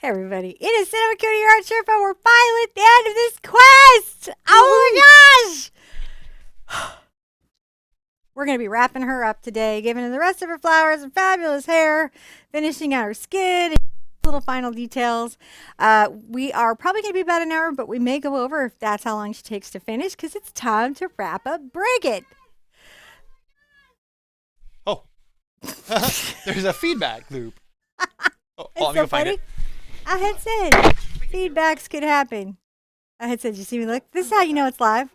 Hey everybody, it is Cinema Cutie, your art Sherpa. We're finally at the end of this quest! Oh my gosh! We're going to be wrapping her up today, giving her the rest of her flowers and fabulous hair, finishing out her skin, and little final details. We are probably going to be about an hour, but we may go over if that's how long she takes to finish, because it's time to wrap up Brigid. Oh, there's a feedback loop. Oh, It's let me so go find funny. it. I had said feedbacks could happen. I had said, you see me look? This is how you know it's live.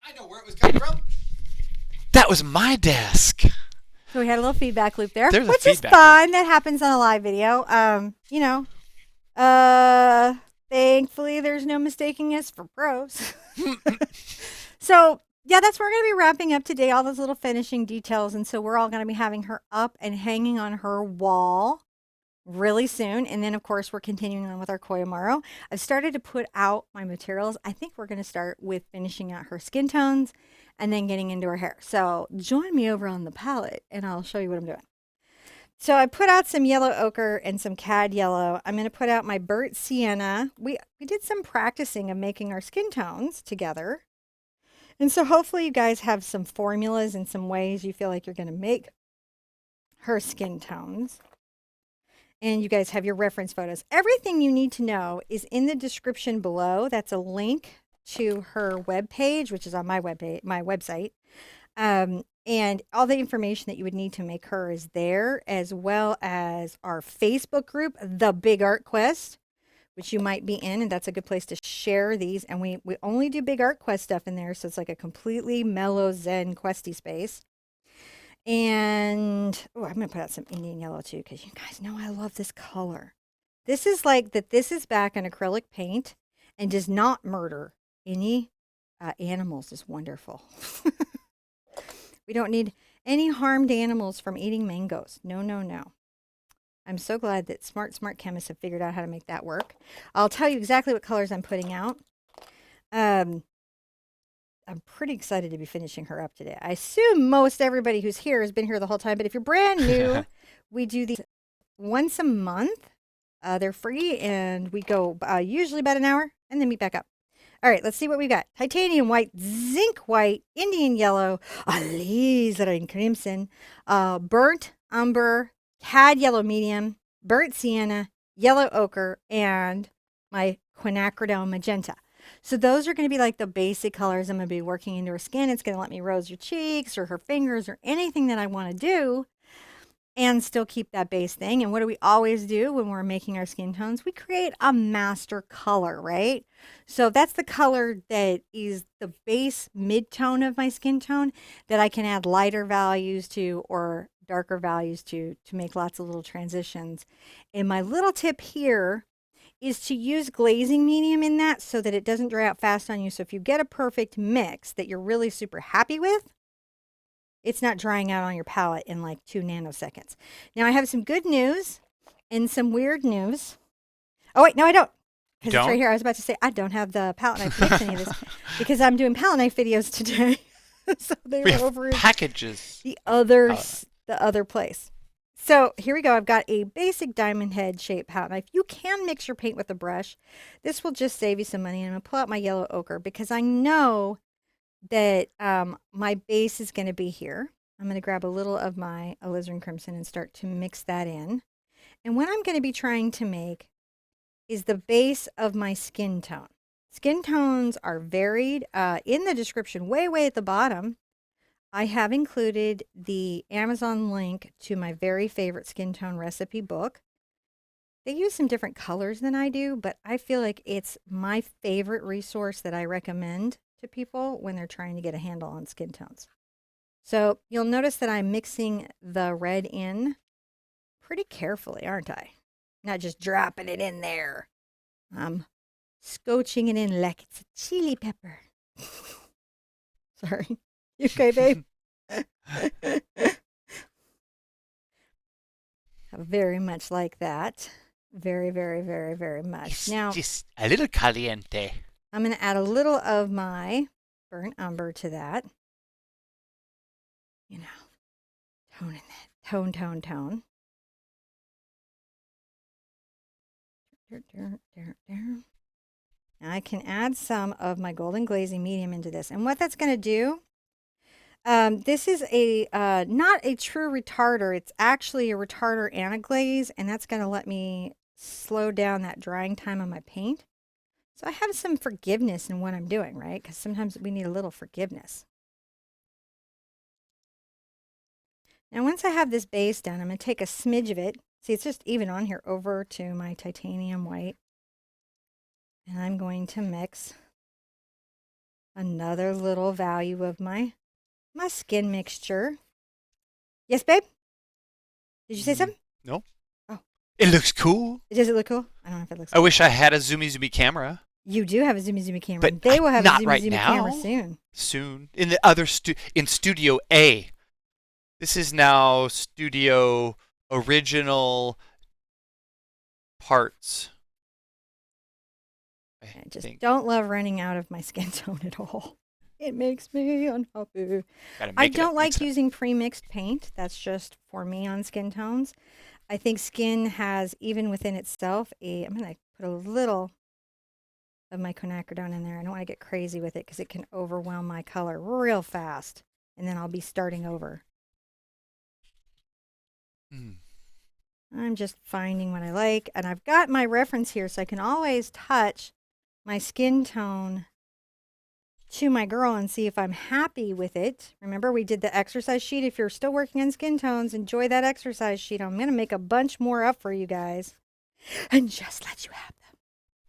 I know where it was coming from. That was my desk. So we had a little feedback loop there, There's a which is feedback fine. That happens on a live video. Thankfully there's no mistaking us for pros. So yeah, that's where we're going to be wrapping up today, all those little finishing details. And so we're all going to be having her up and hanging on her wall really soon. And then of course we're continuing on with our Koyamaro. I've started to put out my materials. I think we're going to start with finishing out her skin tones and then getting into her hair. So join me over on the palette and I'll show you what I'm doing. So I put out some yellow ochre and some cad yellow. I'm going to put out my burnt sienna. We did some practicing of making our skin tones together. And so hopefully you guys have some formulas and some ways you feel like you're going to make her skin tones. And you guys have your reference photos. Everything you need to know is in the description below. That's a link to her webpage, which is on my website. And all the information that you would need to make her is there, as well as our Facebook group, The Big Art Quest, which you might be in, and that's a good place to share these. And we only do Big Art Quest stuff in there, so it's like a completely mellow zen questy space. And oh, I'm gonna put out some Indian yellow too, because you guys know I love this color. This is like that. This is back in acrylic paint and does not murder any animals. Is wonderful. We don't need any harmed animals from eating mangoes. No, no, no. I'm so glad that smart chemists have figured out how to make that work. I'll tell you exactly what colors I'm putting out. I'm pretty excited to be finishing her up today. I assume most everybody who's here has been here the whole time, but if you're brand new, we do these once a month. They're free, and we go usually about an hour, and then meet back up. All right, let's see what we got. Titanium white, zinc white, Indian yellow, alizarin crimson, burnt umber, cad yellow medium, burnt sienna, yellow ochre, and my quinacridone magenta. So those are going to be like the basic colors I'm going to be working into her skin. It's going to let me rose her cheeks or her fingers or anything that I want to do and still keep that base thing. And what do we always do when we're making our skin tones? We create a master color, right? So that's the color that is the base mid-tone of my skin tone that I can add lighter values to or darker values to make lots of little transitions. And my little tip here is to use glazing medium in that so that it doesn't dry out fast on you. So if you get a perfect mix that you're really super happy with, it's not drying out on your palette in like 2 nanoseconds. Now I have some good news and some weird news. Oh wait, no I don't. Because it's right here. I was about to say I don't have the palette knife to mix any of this because I'm doing palette knife videos today. So they were over packages. The other place. So here we go. I've got a basic diamond head shaped palette knife. You can mix your paint with a brush. This will just save you some money. I'm going to pull out my yellow ochre because I know that my base is going to be here. I'm going to grab a little of my alizarin crimson and start to mix that in. And what I'm going to be trying to make is the base of my skin tone. Skin tones are varied. In the description, way at the bottom, I have included the Amazon link to my very favorite skin tone recipe book. They use some different colors than I do, but I feel like it's my favorite resource that I recommend to people when they're trying to get a handle on skin tones. So you'll notice that I'm mixing the red in pretty carefully, aren't I? Not just dropping it in there. I'm scotching it in like it's a chili pepper. Sorry. You okay, babe? Very much like that. Very much. It's now, just a little caliente. I'm going to add a little of my burnt umber to that. You know, tone, tone, tone. Now I can add some of my golden glazing medium into this. And what that's going to do, this is a not a true retarder. It's actually a retarder and a glaze, and that's going to let me slow down that drying time on my paint. So I have some forgiveness in what I'm doing, right? Because sometimes we need a little forgiveness. Now once I have this base done, I'm going to take a smidge of it. See, it's just even on here over to my titanium white. And I'm going to mix another little value of my skin mixture. Yes, babe? Did you say something? No. Oh. It looks cool. Does it look cool? I don't know if it looks I cool. wish I had a zoomy camera. You do have a zoomy camera. But they will have a not zoomy right camera now. soon. Soon. In the other in Studio A. This is now Studio Original Parts. I just don't love running out of my skin tone at all. It makes me unhappy. I don't like using pre-mixed paint. That's just for me on skin tones. I think skin has, even within itself, I'm going to put a little of my quinacridone in there. I don't want to get crazy with it because it can overwhelm my color real fast. And then I'll be starting over. I'm just finding what I like. And I've got my reference here, so I can always touch my skin tone to my girl and see if I'm happy with it. Remember, we did the exercise sheet. If you're still working on skin tones, enjoy that exercise sheet. I'm going to make a bunch more up for you guys and just let you have them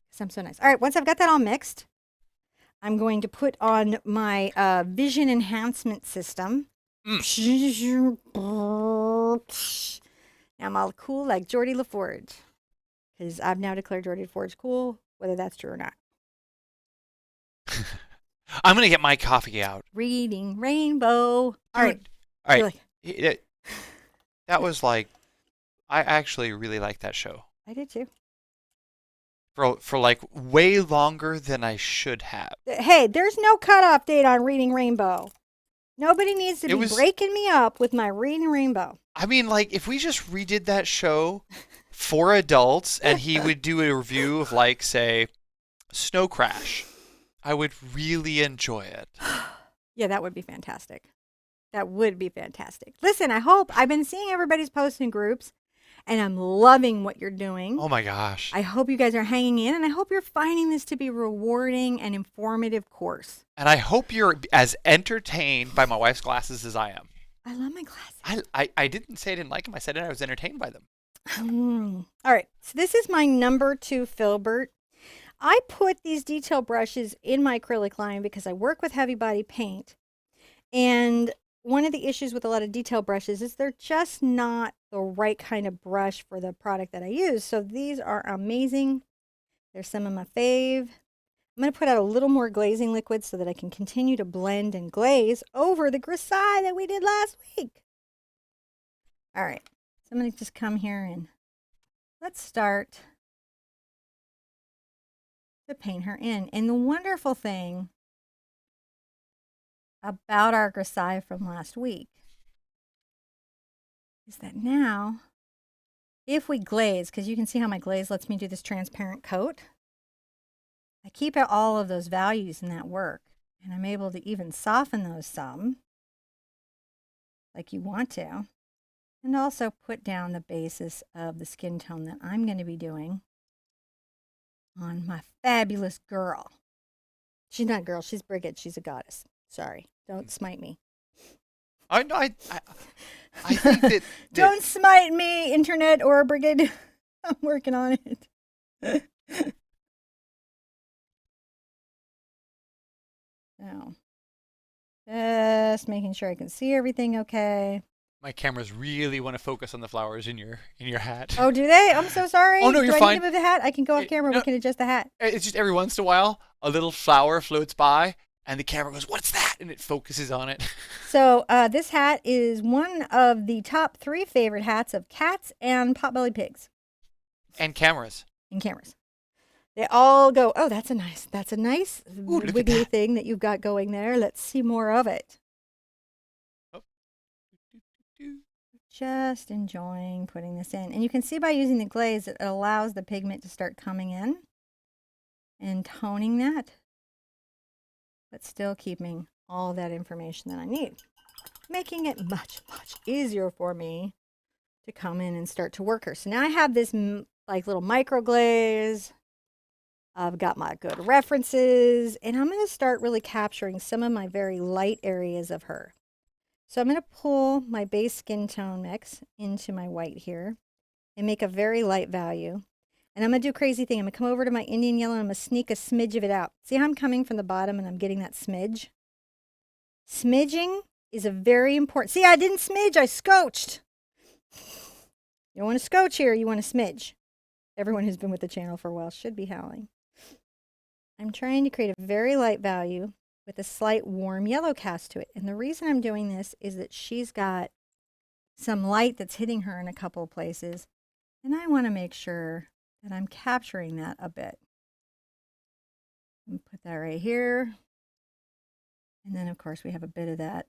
because I'm so nice. All right, once I've got that all mixed, I'm going to put on my vision enhancement system. Now I'm all cool like Geordie LaForge because I've now declared Geordie LaForge cool, whether that's true or not. I'm going to get my coffee out. Reading Rainbow. All right. That was like, I actually really liked that show. I did too. For like way longer than I should have. Hey, there's no cutoff date on Reading Rainbow. Nobody needs to be breaking me up with my Reading Rainbow. I mean, like, if we just redid that show for adults and he would do a review of, like, say, Snow Crash, I would really enjoy it. Yeah, that would be fantastic. That would be fantastic. Listen, I've been seeing everybody's posts in groups, and I'm loving what you're doing. Oh, my gosh. I hope you guys are hanging in, and I hope you're finding this to be a rewarding and informative course. And I hope you're as entertained by my wife's glasses as I am. I love my glasses. I didn't say I didn't like them. I said I was entertained by them. All right, so this is my number 2 filbert. I put these detail brushes in my acrylic line because I work with heavy body paint. And one of the issues with a lot of detail brushes is they're just not the right kind of brush for the product that I use. So these are amazing. They're some of my fave. I'm going to put out a little more glazing liquid so that I can continue to blend and glaze over the grisaille that we did last week. All right, so I'm going to just come here and let's start to paint her in. And the wonderful thing about our grisaille from last week is that now, if we glaze, because you can see how my glaze lets me do this transparent coat, I keep all of those values in that work, and I'm able to even soften those some, like you want to, and also put down the basis of the skin tone that I'm going to be doing on my fabulous girl. She's not a girl, she's Brigid, she's a goddess. Sorry, don't smite me. I think that don't smite me, internet or Brigid. I'm working on it. Now, just making sure I can see everything okay. My cameras really want to focus on the flowers in your hat. Oh, do they? I'm so sorry. Oh, no, you're do I fine. need to move the hat? I can go off camera. No, we can adjust the hat. It's just every once in a while, a little flower floats by, and the camera goes, "What's that?" And it focuses on it. So this hat is one of the top 3 favorite hats of cats and potbelly pigs. And cameras. And cameras. They all go, oh, that's a nice Ooh, wiggly thing that you've got going there. Let's see more of it. Oh. just enjoying putting this in. And you can see by using the glaze, it allows the pigment to start coming in and toning that, but still keeping all that information that I need, making it much, much easier for me to come in and start to work her. So now I have this like little micro glaze. I've got my good references, and I'm going to start really capturing some of my very light areas of her. So I'm going to pull my base skin tone mix into my white here and make a very light value. And I'm going to do a crazy thing. I'm going to come over to my Indian yellow and I'm going to sneak a smidge of it out. See how I'm coming from the bottom and I'm getting that smidge? Smidging is a very important... See, I didn't smidge, I scotched. You don't want to scotch here, you want to smidge. Everyone who's been with the channel for a while should be howling. I'm trying to create a very light value with a slight warm yellow cast to it. And the reason I'm doing this is that she's got some light that's hitting her in a couple of places. And I want to make sure that I'm capturing that a bit. And put that right here. And then, of course, we have a bit of that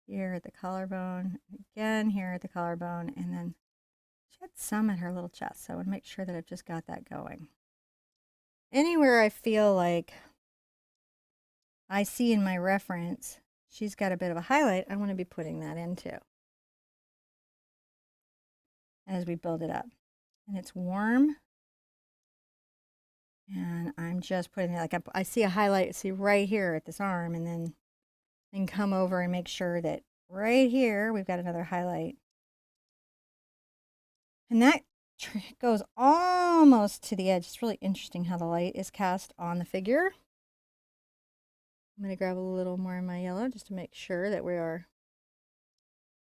here at the collarbone. Again, here at the collarbone. And then she had some at her little chest. So I want to make sure that I've just got that going. Anywhere I feel like I see in my reference, she's got a bit of a highlight, I want to be putting that into as we build it up. And it's warm. And I'm just putting it, like I see a highlight, see right here at this arm, and then come over and make sure that right here we've got another highlight. And that goes almost to the edge. It's really interesting how the light is cast on the figure. I'm going to grab a little more of my yellow just to make sure that we are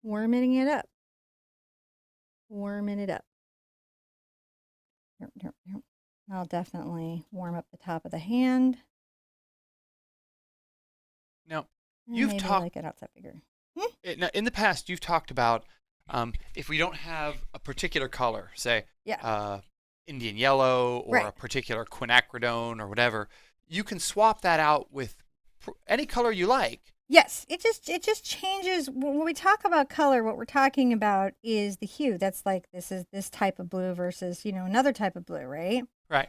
warming it up. Warming it up. I'll definitely warm up the top of the hand. Now, and you've talked like an outside figure. In the past. You've talked about if we don't have a particular color, say Indian yellow or a particular quinacridone or whatever, you can swap that out with any color you like. Yes, it just changes. When we talk about color, what we're talking about is the hue. That's like this is this type of blue versus, another type of blue, right? Right.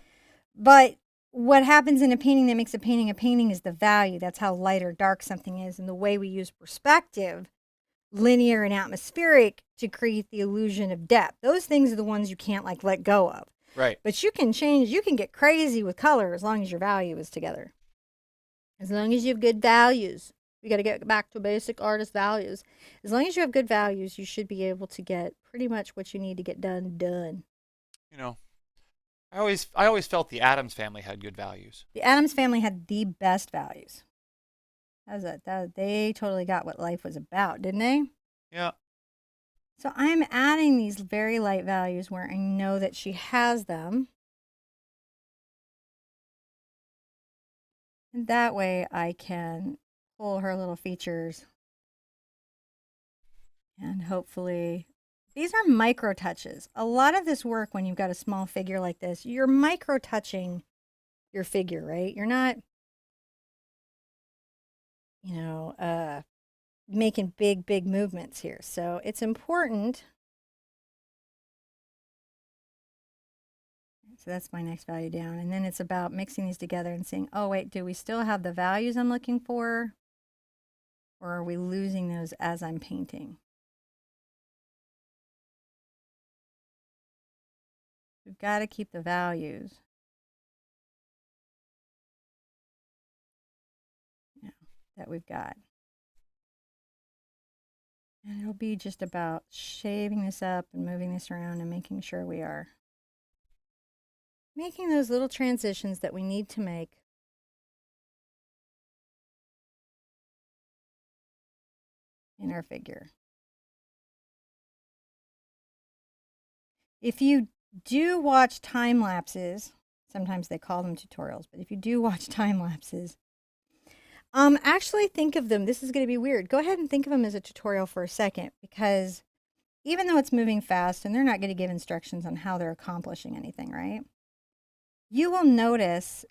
But what happens in a painting that makes a painting is the value. That's how light or dark something is, and the way we use perspective, linear and atmospheric, to create the illusion of depth. Those things are the ones you can't like let go of. Right. But you can change, you can get crazy with color as long as your value is together. As long as you have good values. We got to get back to basic artist values. As long as you have good values, you should be able to get pretty much what you need to get done. I always felt the Addams family had good values. The Addams family had the best values. They totally got what life was about, didn't they? Yeah. So I'm adding these very light values where I know that she has them. And that way I can pull her little features. And hopefully, these are micro touches. A lot of this work, when you've got a small figure like this, you're micro touching your figure, right? You're not, making big movements here. So it's important. So that's my next value down. And then it's about mixing these together and saying, oh, wait, do we still have the values I'm looking for? Or are we losing those as I'm painting? We've got to keep the values. That we've got. And it'll be just about shaving this up and moving this around and making sure we are making those little transitions that we need to make in our figure. If you do watch time lapses, sometimes they call them tutorials, but if you do watch time lapses, actually think of them, this is going to be weird, go ahead and think of them as a tutorial for a second, because even though it's moving fast and they're not going to give instructions on how they're accomplishing anything, right? You will notice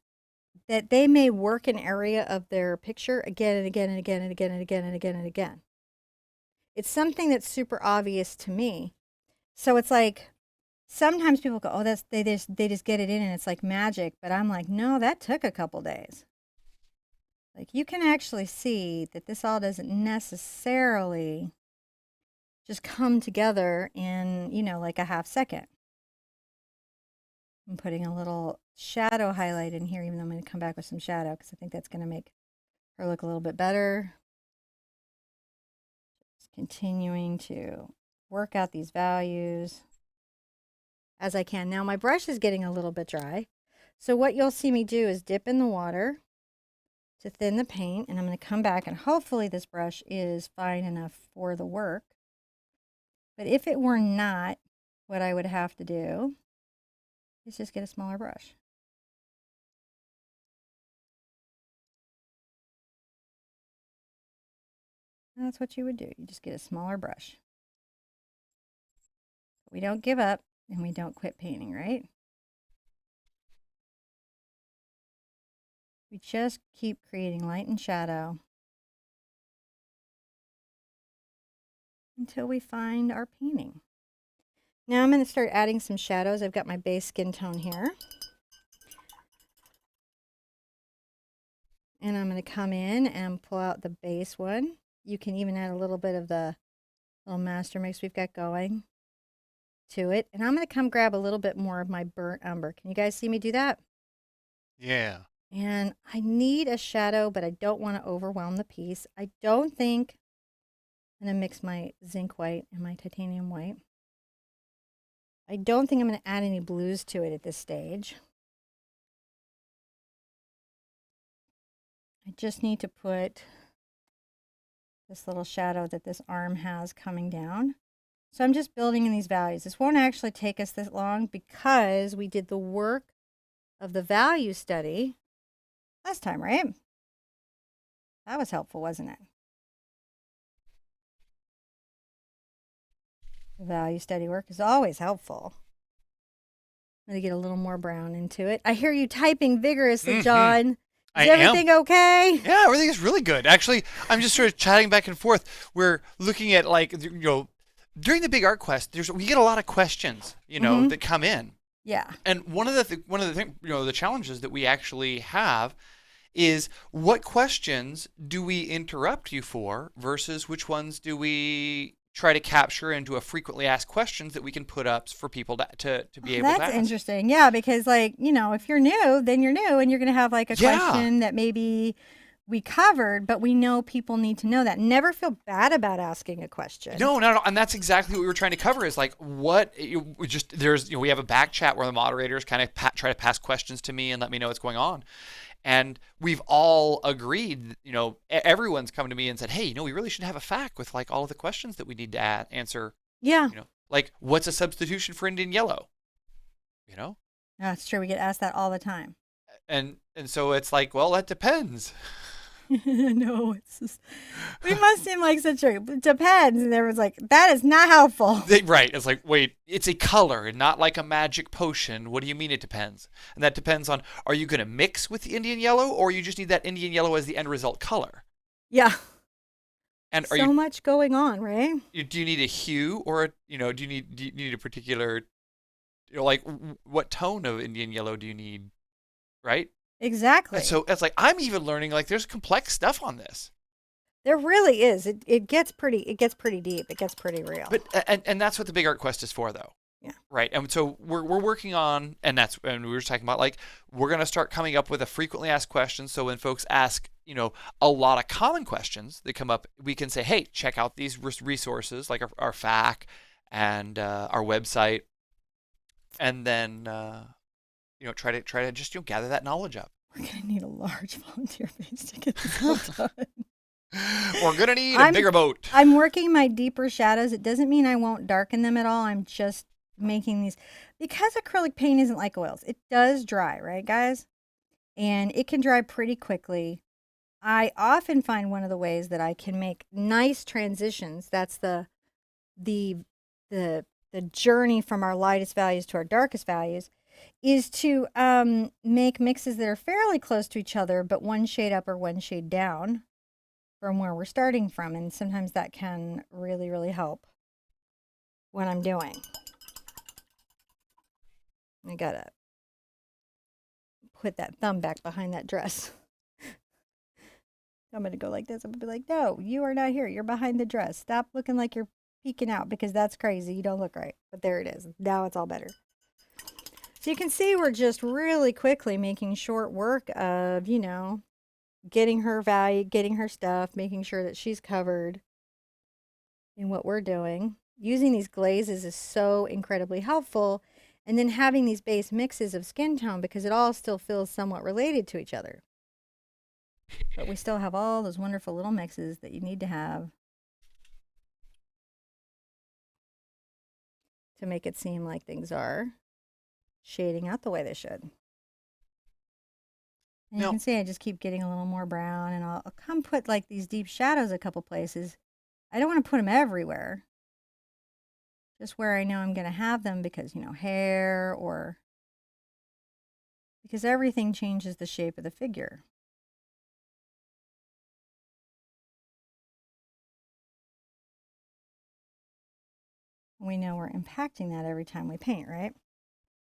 that they may work an area of their picture again and again and again and again and again and again and again. It's something that's super obvious to me. So it's like, sometimes people go, oh, they just get it in and it's like magic. But I'm like, no, that took a couple days. Like, you can actually see that this all doesn't necessarily just come together in, like a half second. I'm putting a little shadow highlight in here, even though I'm going to come back with some shadow because I think that's going to make her look a little bit better. Just continuing to work out these values as I can. Now my brush is getting a little bit dry. So what you'll see me do is dip in the water to thin the paint, and I'm going to come back and hopefully this brush is fine enough for the work. But if it were not, what I would have to do is just get a smaller brush. And that's what you would do. You just get a smaller brush. We don't give up and we don't quit painting, right? We just keep creating light and shadow until we find our painting. Now I'm going to start adding some shadows. I've got my base skin tone here. And I'm going to come in and pull out the base one. You can even add a little bit of the little master mix we've got going to it. And I'm going to come grab a little bit more of my burnt umber. Can you guys see me do that? Yeah. And I need a shadow, but I don't want to overwhelm the piece. I don't think I'm going to mix my zinc white and my titanium white. I don't think I'm going to add any blues to it at this stage. I just need to put this little shadow that this arm has coming down. So I'm just building in these values. This won't actually take us this long because we did the work of the value study last time, right? That was helpful, wasn't it? The value study work is always helpful. I'm going to get a little more brown into it. I hear you typing vigorously, John. Is everything okay? Yeah, everything is really good. Actually, I'm just sort of chatting back and forth. We're looking at, like, during the Big Art Quest, we get a lot of questions, that come in. Yeah. And one of the things, the challenges that we actually have is what questions do we interrupt you for versus which ones do we try to capture into a frequently asked questions that we can put up for people to be able to ask. That's interesting. Yeah, because if you're new, then you're new and you're going to have like a question that maybe we covered, but we know people need to know that. Never feel bad about asking a question. No. And that's exactly what we were trying to cover is like we have a back chat where the moderators kind of try to pass questions to me and let me know what's going on. And we've all agreed, everyone's come to me and said, hey, we really should have a FAQ with like all of the questions that we need to answer. Yeah. Like what's a substitution for Indian yellow? That's true. We get asked that all the time. And so it's like, well, that depends. No, it's just, we must seem like such a, it depends. And everyone's like, that is not helpful. Right. It's like, wait, it's a color and not like a magic potion. What do you mean it depends? And that depends on, are you going to mix with the Indian yellow or you just need that Indian yellow as the end result color? Yeah. And so much going on, right? Do you need a hue or, do you need a particular, like what tone of Indian yellow do you need? Right? Exactly. And so it's like I'm even learning like there's complex stuff on this. There really is. It gets pretty deep. It gets pretty real. But and that's what the Big Art Quest is for though. Yeah. Right. And so we're working on and we were just talking about like we're going to start coming up with a frequently asked questions so when folks ask, a lot of common questions that come up, we can say, "Hey, check out these resources like our FAQ and our website." And then try to just gather that knowledge up. We're gonna need a large volunteer base to get this all done. We're gonna need a bigger boat. I'm working my deeper shadows. It doesn't mean I won't darken them at all. I'm just making these because acrylic paint isn't like oils. It does dry, right, guys? And it can dry pretty quickly. I often find one of the ways that I can make nice transitions. That's the journey from our lightest values to our darkest values. Is to make mixes that are fairly close to each other, but one shade up or one shade down from where we're starting from. And sometimes that can really, really help what I'm doing. I gotta put that thumb back behind that dress. I'm gonna go like this. I'm gonna be like, no, you are not here. You're behind the dress. Stop looking like you're peeking out because that's crazy. You don't look right. But there it is. Now it's all better. So you can see we're just really quickly making short work of, you know, getting her value, getting her stuff, making sure that she's covered in what we're doing. Using these glazes is so incredibly helpful. And then having these base mixes of skin tone because it all still feels somewhat related to each other. But we still have all those wonderful little mixes that you need to have to make it seem like things are shading out the way they should. And you can see I just keep getting a little more brown, and I'll come put like these deep shadows a couple places. I don't want to put them everywhere. Just where I know I'm going to have them because, you know, hair or because everything changes the shape of the figure. We know we're impacting that every time we paint, right?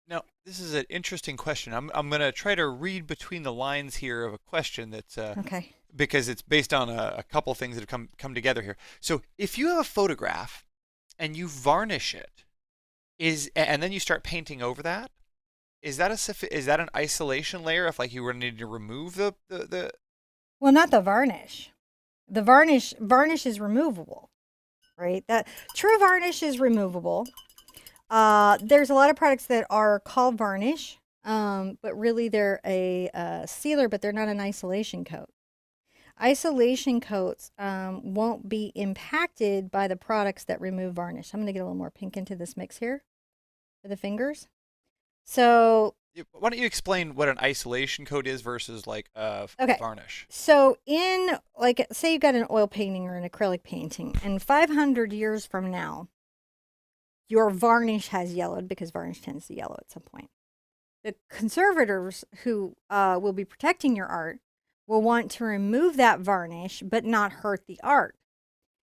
Now, this is an interesting question. I'm going to try to read between the lines here of a question that's okay, because it's based on a couple things that have come together here. So, if you have a photograph and you varnish it, and then you start painting over that, is that an isolation layer? If like you were needing to remove the well, not the varnish. The varnish is removable, right? That true varnish is removable. There's a lot of products that are called varnish, but really they're a sealer, but they're not an isolation coat. Isolation coats won't be impacted by the products that remove varnish. I'm going to get a little more pink into this mix here for the fingers. So why don't you explain what an isolation coat is versus like okay. varnish? So in, like, say you've got an oil painting or an acrylic painting, and 500 years from now, your varnish has yellowed because varnish tends to yellow at some point. The conservators who will be protecting your art will want to remove that varnish but not hurt the art.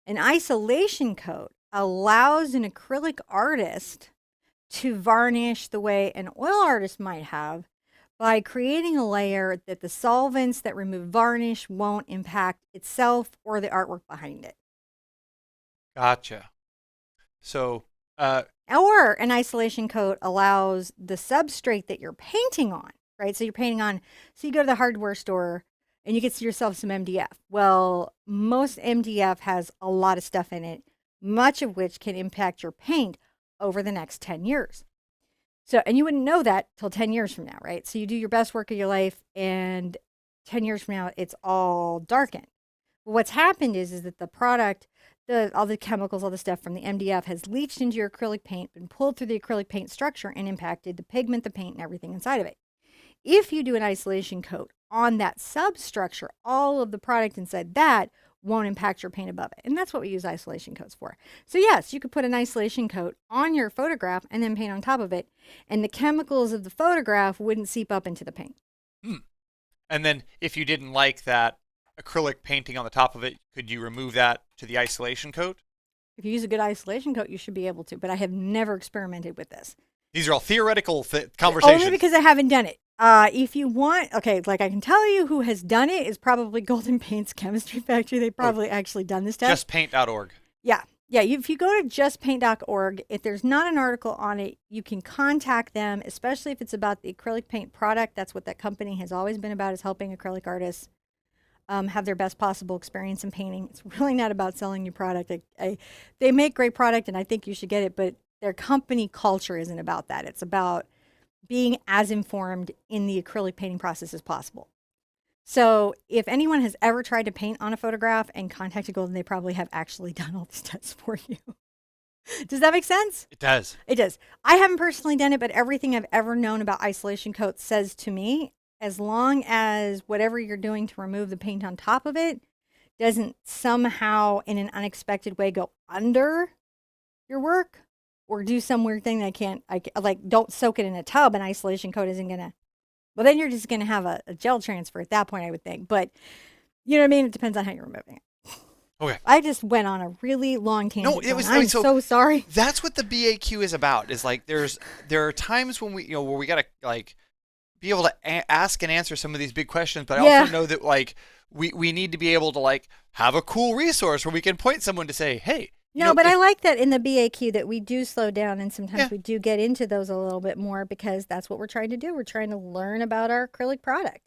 An isolation coat allows an acrylic artist to varnish the way an oil artist might have by creating a layer that the solvents that remove varnish won't impact itself or the artwork behind it. Gotcha. So, or an isolation coat allows the substrate that you're painting on, right? So you're painting on, so you go to the hardware store and you get yourself some MDF. Well, most MDF has a lot of stuff in it, much of which can impact your paint over the next 10 years. So, and you wouldn't know that till 10 years from now, right? So you do your best work of your life and 10 years from now, it's all darkened. But what's happened is that the product, all the chemicals, all the stuff from the MDF has leached into your acrylic paint, been pulled through the acrylic paint structure and impacted the pigment, the paint, and everything inside of it. If you do an isolation coat on that substructure, all of the product inside that won't impact your paint above it. And that's what we use isolation coats for. So yes, you could put an isolation coat on your photograph and then paint on top of it, and the chemicals of the photograph wouldn't seep up into the paint. And then if you didn't like that acrylic painting on the top of it, could you remove that to the isolation coat? If you use a good isolation coat, you should be able to, but I have never experimented with this. These are all theoretical conversations. Only because I haven't done it. If you want, okay, like I can tell you who has done it is probably Golden Paint's Chemistry Factory. They probably actually done this test. Justpaint.org. Yeah. Yeah. If you go to justpaint.org, if there's not an article on it, you can contact them, especially if it's about the acrylic paint product. That's what that company has always been about, is helping acrylic artists have their best possible experience in painting. It's really not about selling you product. They make great product and I think you should get it, but their company culture isn't about that. It's about being as informed in the acrylic painting process as possible. So if anyone has ever tried to paint on a photograph and contacted Golden, they probably have actually done all these tests for you. Does that make sense? It does. It does. I haven't personally done it, but everything I've ever known about isolation coats says to me, as long as whatever you're doing to remove the paint on top of it doesn't somehow in an unexpected way go under your work, or do some weird thing that like don't soak it in a tub, an isolation coat isn't going to, well, then you're just going to have a gel transfer at that point, I would think. But you know what I mean? It depends on how you're removing it. Okay. I just went on a really long tangent. No, it was. I'm so sorry. That's what the BAQ is about. Is like there are times when where we gotta like be able to ask and answer some of these big questions, but I also know that like we need to be able to like have a cool resource where we can point someone to say, hey. No, but I like that in the BAQ that we do slow down, and sometimes we do get into those a little bit more because that's what we're trying to do. We're trying to learn about our acrylic product.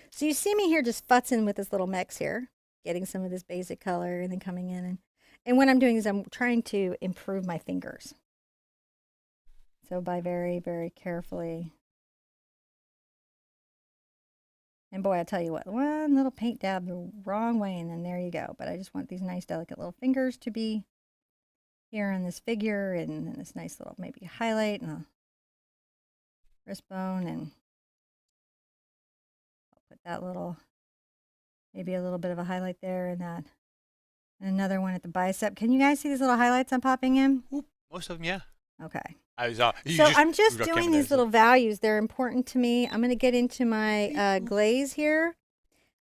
So you see me here just futzing with this little mix here, getting some of this basic color and then coming in. And what I'm doing is I'm trying to improve my fingers. So by very, very carefully. And boy, I tell you what, one little paint dab the wrong way, and then there you go. But I just want these nice, delicate little fingers to be here on this figure, and this nice little maybe highlight and a wrist bone, and I'll put that little, maybe a little bit of a highlight there, and that, and another one at the bicep. Can you guys see these little highlights I'm popping in? Most of them, yeah. Okay. I'm just doing these little values. They're important to me. I'm going to get into my glaze here.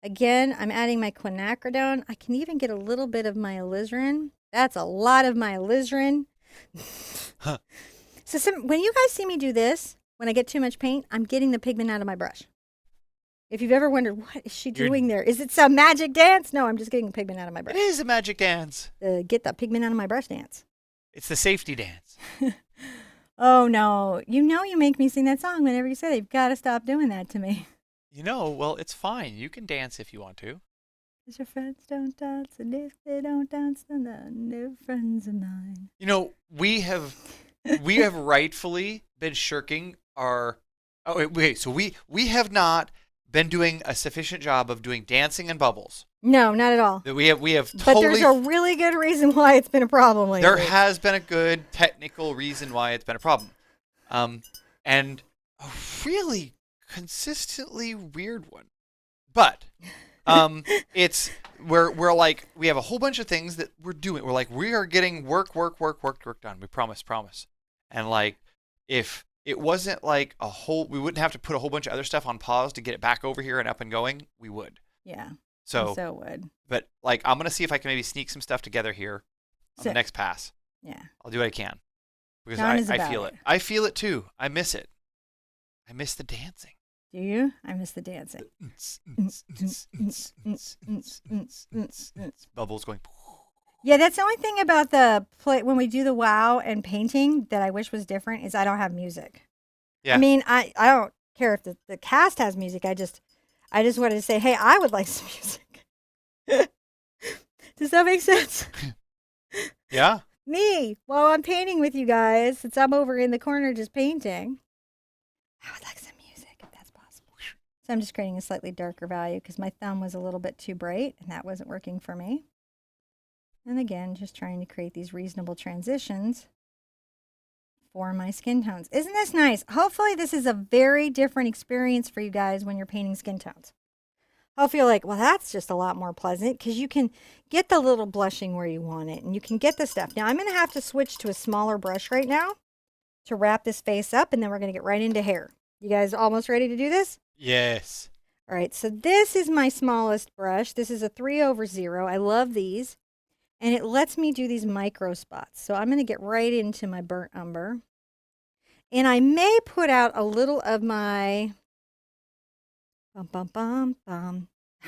Again, I'm adding my quinacridone. I can even get a little bit of my alizarin. That's a lot of my alizarin. Huh. So when you guys see me do this, when I get too much paint, I'm getting the pigment out of my brush. If you've ever wondered, what is she doing there? Is it some magic dance? No, I'm just getting the pigment out of my brush. It is a magic dance. Get the pigment out of my brush dance. It's the safety dance. Oh, no. You make me sing that song whenever you say that. You've got to stop doing that to me. Well, it's fine. You can dance if you want to. Because your friends don't dance, and if they don't dance, then they're no friends of mine. We have rightfully been shirking our... Oh, wait. So we have not been doing a sufficient job of doing dancing and bubbles. No, not at all. We have totally... But there's a really good reason why it's been a problem lately. There has been a good technical reason why it's been a problem. And a really consistently weird one. But we're like, we have a whole bunch of things that we're doing. We're like, we are getting work done. We promise. And like, if it wasn't like we wouldn't have to put a whole bunch of other stuff on pause to get it back over here and up and going, we would. Yeah. So would. But like, I'm going to see if I can maybe sneak some stuff together here on the next pass. Yeah. I'll do what I can. Because I feel it. I feel it too. I miss it. I miss the dancing. Do you? I miss the dancing. Bubbles going. Yeah, that's the only thing about when we do the wow and painting that I wish was different is I don't have music. Yeah. I mean, I don't care if the cast has music. I just wanted to say, hey, I would like some music. Does that make sense? Yeah. Me, while I'm painting with you guys, since I'm over in the corner just painting, I would like some music if that's possible. So I'm just creating a slightly darker value because my thumb was a little bit too bright and that wasn't working for me. And again, just trying to create these reasonable transitions for my skin tones. Isn't this nice? Hopefully this is a very different experience for you guys when you're painting skin tones. I'll feel like, well, that's just a lot more pleasant because you can get the little blushing where you want it and you can get the stuff. Now I'm going to have to switch to a smaller brush right now to wrap this face up, and then we're going to get right into hair. You guys almost ready to do this? Yes. All right, so this is my smallest brush. This is a 3/0. I love these. And it lets me do these micro spots. So I'm going to get right into my burnt umber. And I may put out a little of my... How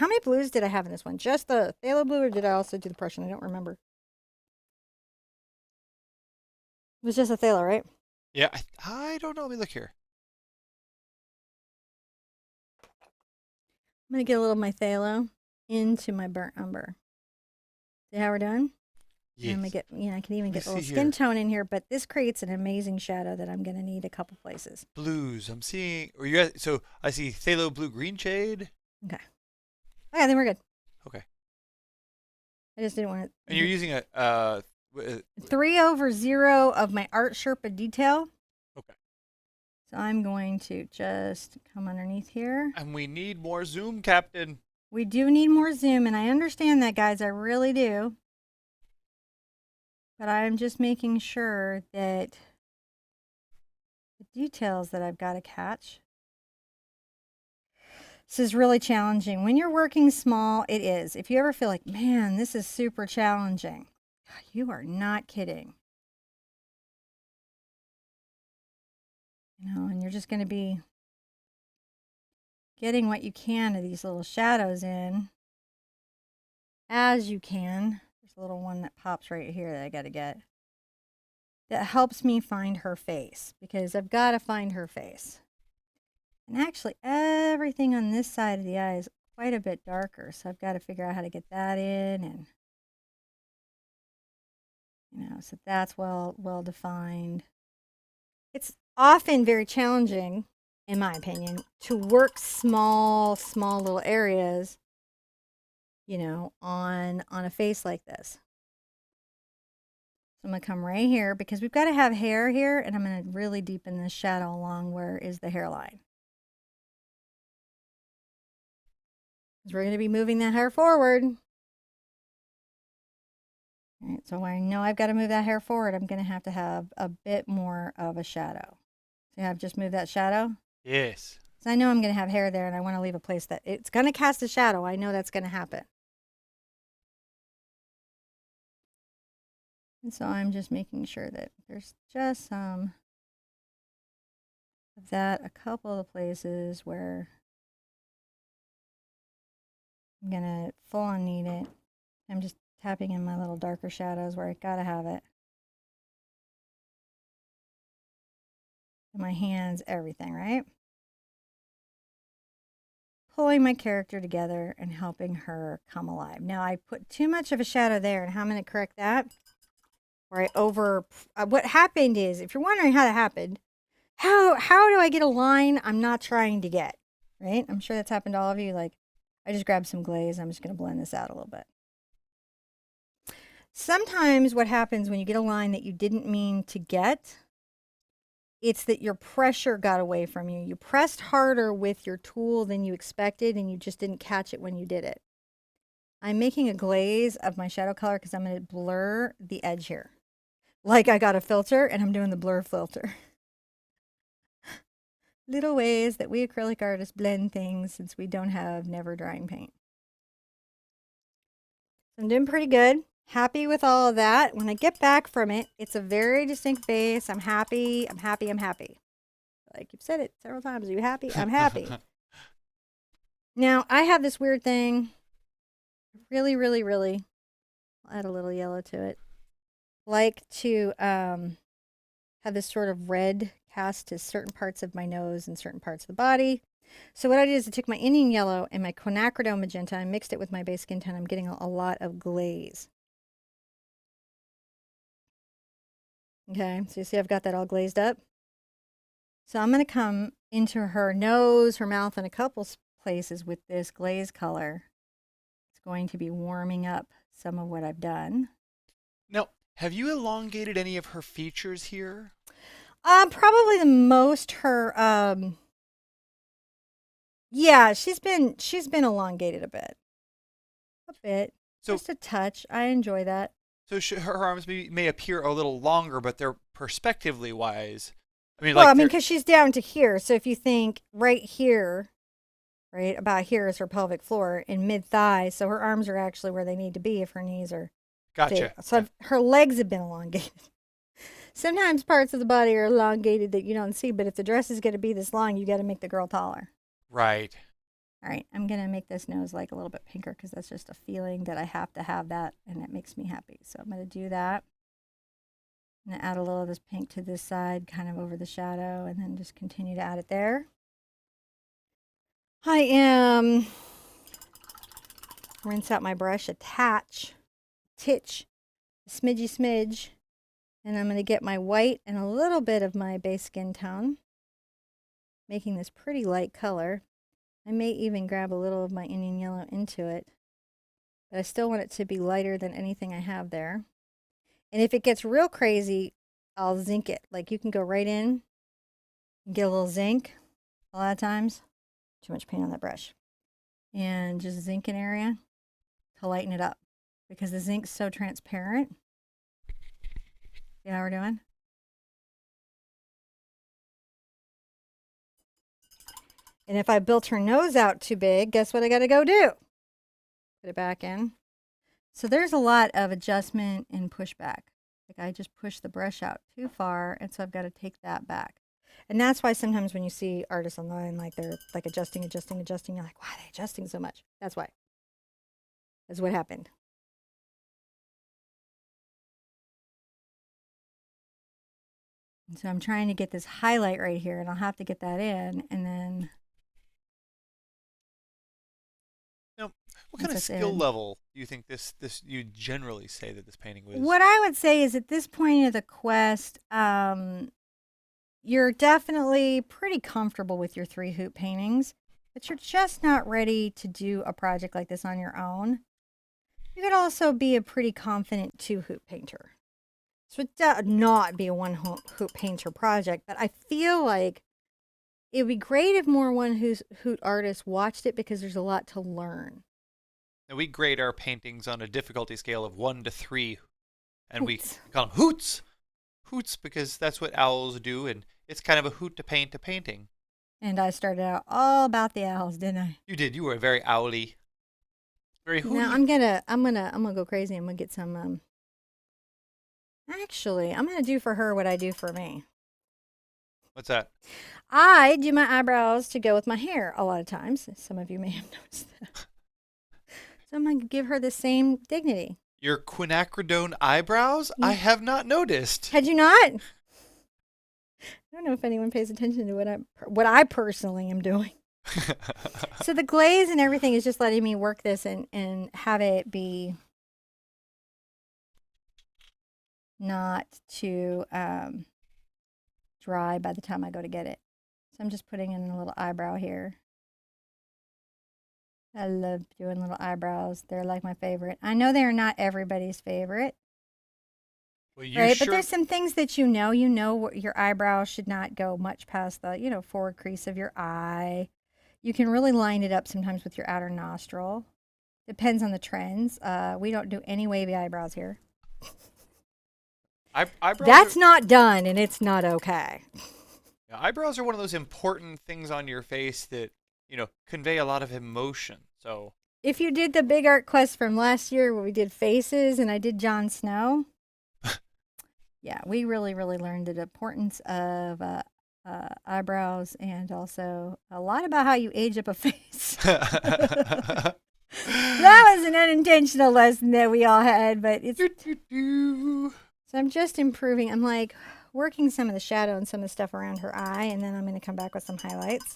many blues did I have in this one? Just the phthalo blue, or did I also do the Prussian? I don't remember. It was just a phthalo, right? Yeah, I don't know. Let me look here. I'm going to get a little of my phthalo into my burnt umber. See how we're doing? Yes. I'm gonna get, I can even get a little skin tone in here, but this creates an amazing shadow that I'm going to need a couple places. Blues. I'm seeing, so I see phthalo blue green shade. Okay. Okay, then we're good. Okay. I just didn't want to. And you're using a 3/0 of my ArtSherpa detail. Okay. So I'm going to just come underneath here. And we need more zoom, Captain. We do need more zoom, and I understand that, guys. I really do. But I'm just making sure that the details that I've got to catch. This is really challenging. When you're working small, it is. If you ever feel like, man, this is super challenging, you are not kidding. You know, and you're just going to be getting what you can of these little shadows in as you can. There's a little one that pops right here that I got to get. That helps me find her face, because I've got to find her face. And actually, everything on this side of the eye is quite a bit darker, so I've got to figure out how to get that in, and you know, so that's well defined. It's often very challenging, in my opinion, to work small little areas, you know, on a face like this. So I'm going to come right here, because we've got to have hair here, and I'm going to really deepen this shadow along where is the hairline. Because we're going to be moving that hair forward. All right, so I know I've got to move that hair forward. I'm going to have a bit more of a shadow. See how I've just moved that shadow? Yes. So I know I'm going to have hair there, and I want to leave a place that it's going to cast a shadow. I know that's going to happen. And so I'm just making sure that there's just some of that, a couple of the places where I'm going to full on need it. I'm just tapping in my little darker shadows where I got to have it. My hands, everything, right? Pulling my character together and helping her come alive. Now I put too much of a shadow there, and how I'm going to correct that? Where what happened is, if you're wondering how that happened, how do I get a line I'm not trying to get, right? I'm sure that's happened to all of you. Like, I just grabbed some glaze. I'm just going to blend this out a little bit. Sometimes what happens when you get a line that you didn't mean to get, it's that your pressure got away from you. You pressed harder with your tool than you expected, and you just didn't catch it when you did it. I'm making a glaze of my shadow color because I'm going to blur the edge here. Like I got a filter, and I'm doing the blur filter. Little ways that we acrylic artists blend things, since we don't have never drying paint. So I'm doing pretty good. Happy with all of that. When I get back from it, it's a very distinct base. I'm happy. I'm happy. I'm happy. Like you've said it several times. Are you happy? I'm happy. Now, I have this weird thing. Really, really, really, I'll add a little yellow to it. Like to have this sort of red cast to certain parts of my nose and certain parts of the body. So what I did is I took my Indian yellow and my quinacridone magenta and mixed it with my base skin tone. I'm getting a lot of glaze. Okay, so you see I've got that all glazed up. So I'm going to come into her nose, her mouth, and a couple places with this glaze color. It's going to be warming up some of what I've done. Now, have you elongated any of her features here? Probably the most her, yeah, she's been elongated a bit. So, just a touch. I enjoy that. So her arms may appear a little longer, but they're perspectively wise. I mean, well, like I mean, because she's down to here. So if you think right here, right about here is her pelvic floor in mid thigh. So her arms are actually where they need to be if her knees are. Gotcha. So yeah. Her legs have been elongated. Sometimes parts of the body are elongated that you don't see, but if the dress is going to be this long, you got to make the girl taller. Right. All right, I'm going to make this nose like a little bit pinker because that's just a feeling that I have to have that, and it makes me happy. So I'm going to do that. I'm going to add a little of this pink to this side, kind of over the shadow, and then just continue to add it there. I am rinse out my brush, titch, a smidge, and I'm going to get my white and a little bit of my base skin tone, making this pretty light color. I may even grab a little of my Indian yellow into it, but I still want it to be lighter than anything I have there. And if it gets real crazy, I'll zinc it. Like you can go right in and get a little zinc. A lot of times, too much paint on that brush. And just zinc an area to lighten it up because the zinc's so transparent. See how we're doing? And if I built her nose out too big, guess what I got to go do? Put it back in. So there's a lot of adjustment and pushback. Like I just pushed the brush out too far, and so I've got to take that back. And that's why sometimes when you see artists online, like they're like adjusting, you're like, why are they adjusting so much? That's why. That's what happened. And so I'm trying to get this highlight right here, and I'll have to get that in, and then. Now, what kind of skill level do you think this you generally say that this painting was? What I would say is at this point of the quest, you're definitely pretty comfortable with your 3 hoop paintings, but you're just not ready to do a project like this on your own. You could also be a pretty confident 2 hoop painter. So it would not be a 1 hoop painter project, but I feel like it would be great if more 1 hoop artists watched it because there's a lot to learn. Now we grade our paintings on a difficulty scale of 1 to 3, and we call them hoots. Hoots because that's what owls do, and it's kind of a hoot to paint a painting. And I started out all about the owls, didn't I? You did. You were very owly. Very hooty. Now I'm gonna go crazy. I'm gonna get some. Actually, I'm gonna do for her what I do for me. What's that? I do my eyebrows to go with my hair a lot of times. Some of you may have noticed that. So I'm going to give her the same dignity. Your quinacridone eyebrows? I have not noticed. Had you not? I don't know if anyone pays attention to what I personally am doing. So the glaze and everything is just letting me work this and have it be not too dry by the time I go to get it. So I'm just putting in a little eyebrow here. I love doing little eyebrows. They're like my favorite. I know they're not everybody's favorite. Well, right? But there's some things that you know your eyebrow should not go much past the, forward crease of your eye. You can really line it up sometimes with your outer nostril. Depends on the trends. We don't do any wavy eyebrows here. That's not done, and it's not okay. Yeah, eyebrows are one of those important things on your face that, convey a lot of emotion. So if you did the big art quest from last year where we did faces and I did Jon Snow, yeah, we really, really learned the importance of eyebrows and also a lot about how you age up a face. That was an unintentional lesson that we all had, but it's... So I'm just improving. I'm like working some of the shadow and some of the stuff around her eye, and then I'm going to come back with some highlights.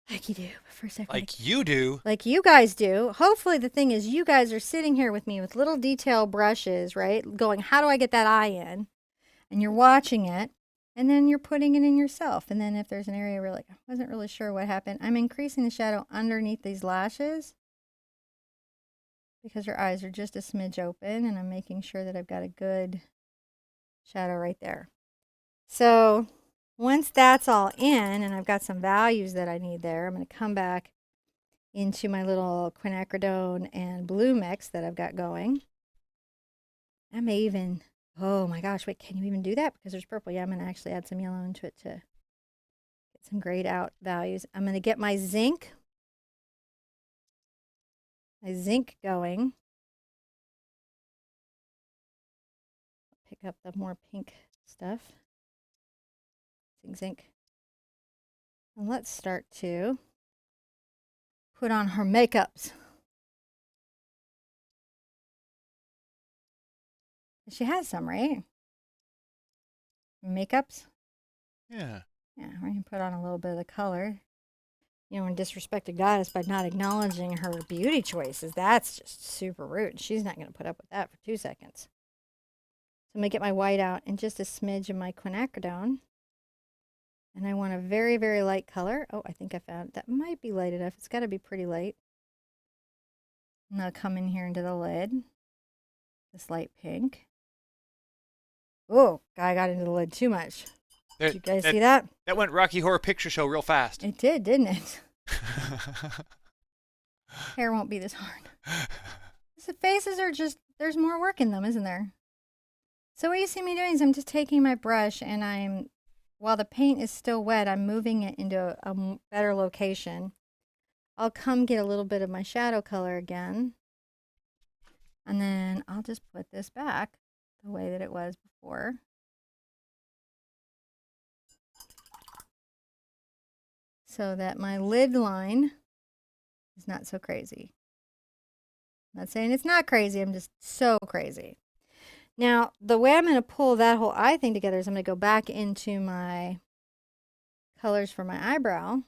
Like you do. For a second. Like you do. Like you guys do. Hopefully the thing is you guys are sitting here with me with little detail brushes, right? Going, how do I get that eye in? And you're watching it, and then you're putting it in yourself. And then if there's an area where like, I wasn't really sure what happened, I'm increasing the shadow underneath these lashes because your eyes are just a smidge open, and I'm making sure that I've got a good shadow right there. So once that's all in and I've got some values that I need there, I'm going to come back into my little quinacridone and blue mix that I've got going. I may even, oh my gosh, wait, can you even do that? Because there's purple. Yeah, I'm going to actually add some yellow into it to get some grayed out values. I'm going to get my zinc going. Pick up the more pink stuff. Zinc. And let's start to put on her makeups. She has some, right? Makeups? Yeah. Yeah, we're going to put on a little bit of the color. And disrespect a goddess by not acknowledging her beauty choices. That's just super rude. She's not going to put up with that for 2 seconds. So I'm going to get my white out and just a smidge of my quinacridone. And I want a very, very light color. Oh, I think I found that might be light enough. It's got to be pretty light. And I'll come in here into the lid. This light pink. Oh, I got into the lid too much. Did you guys see that? That went Rocky Horror Picture Show real fast. It did, didn't it? Hair won't be this hard. The faces are just, there's more work in them, isn't there? So what you see me doing is I'm just taking my brush and I'm while the paint is still wet, I'm moving it into a better location. I'll come get a little bit of my shadow color again. And then I'll just put this back the way that it was before. So that my lid line is not so crazy. I'm not saying it's not crazy, I'm just so crazy. Now, the way I'm going to pull that whole eye thing together is I'm going to go back into my colors for my eyebrow.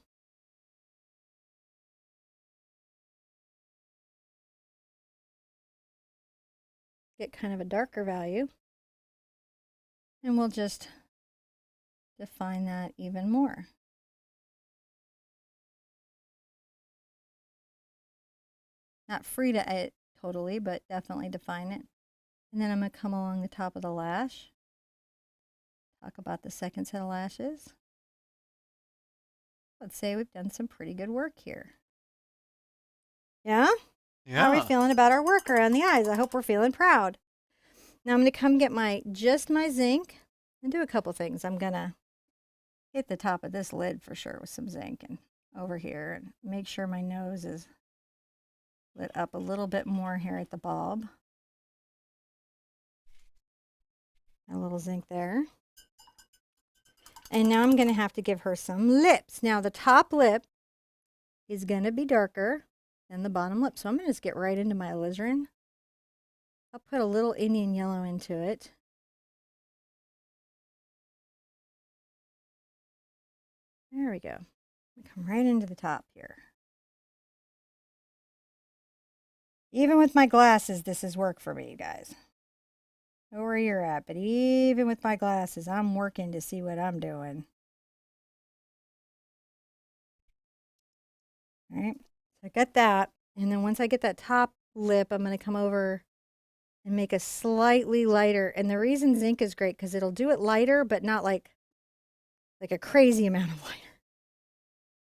Get kind of a darker value. And we'll just define that even more. Not free to it totally, but definitely define it. And then I'm going to come along the top of the lash. Talk about the second set of lashes. Let's say we've done some pretty good work here. Yeah? Yeah. How are we feeling about our work around the eyes? I hope we're feeling proud. Now I'm going to come get just my zinc and do a couple things. I'm going to hit the top of this lid for sure with some zinc and over here and make sure my nose is lit up a little bit more here at the bulb. A little zinc there. And now I'm going to have to give her some lips. Now the top lip is going to be darker than the bottom lip. So I'm going to just get right into my alizarin. I'll put a little Indian yellow into it. There we go. Come right into the top here. Even with my glasses, this is work for me, you guys. I don't know where you're at, but even with my glasses, I'm working to see what I'm doing. All right, so I got that. And then once I get that top lip, I'm going to come over and make a slightly lighter. And the reason zinc is great because it'll do it lighter, but not like a crazy amount of lighter.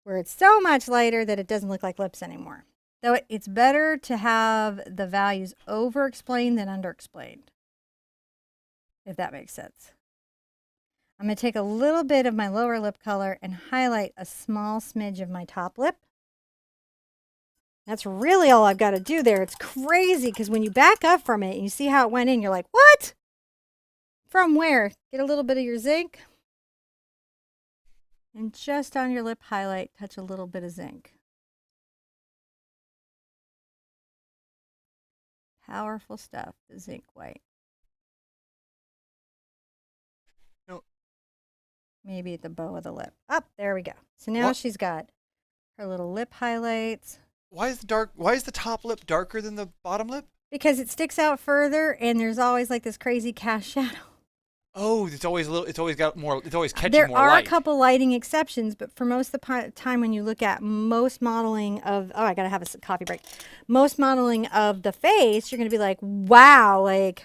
Where it's so much lighter that it doesn't look like lips anymore. Though it's better to have the values over-explained than under-explained. If that makes sense. I'm going to take a little bit of my lower lip color and highlight a small smidge of my top lip. That's really all I've got to do there. It's crazy because when you back up from it and you see how it went in, you're like, what? From where? Get a little bit of your zinc. And just on your lip highlight, touch a little bit of zinc. Powerful stuff, the zinc white. Maybe at the bow of the lip. Up, there we go. So now she's got her little lip highlights. Why is the top lip darker than the bottom lip? Because it sticks out further and there's always like this crazy cast shadow. Oh, it's always catching more light. There are a couple lighting exceptions, but for most of the time when you look at most modeling of, I gotta have a coffee break. Most modeling of the face, you're gonna be like, wow, like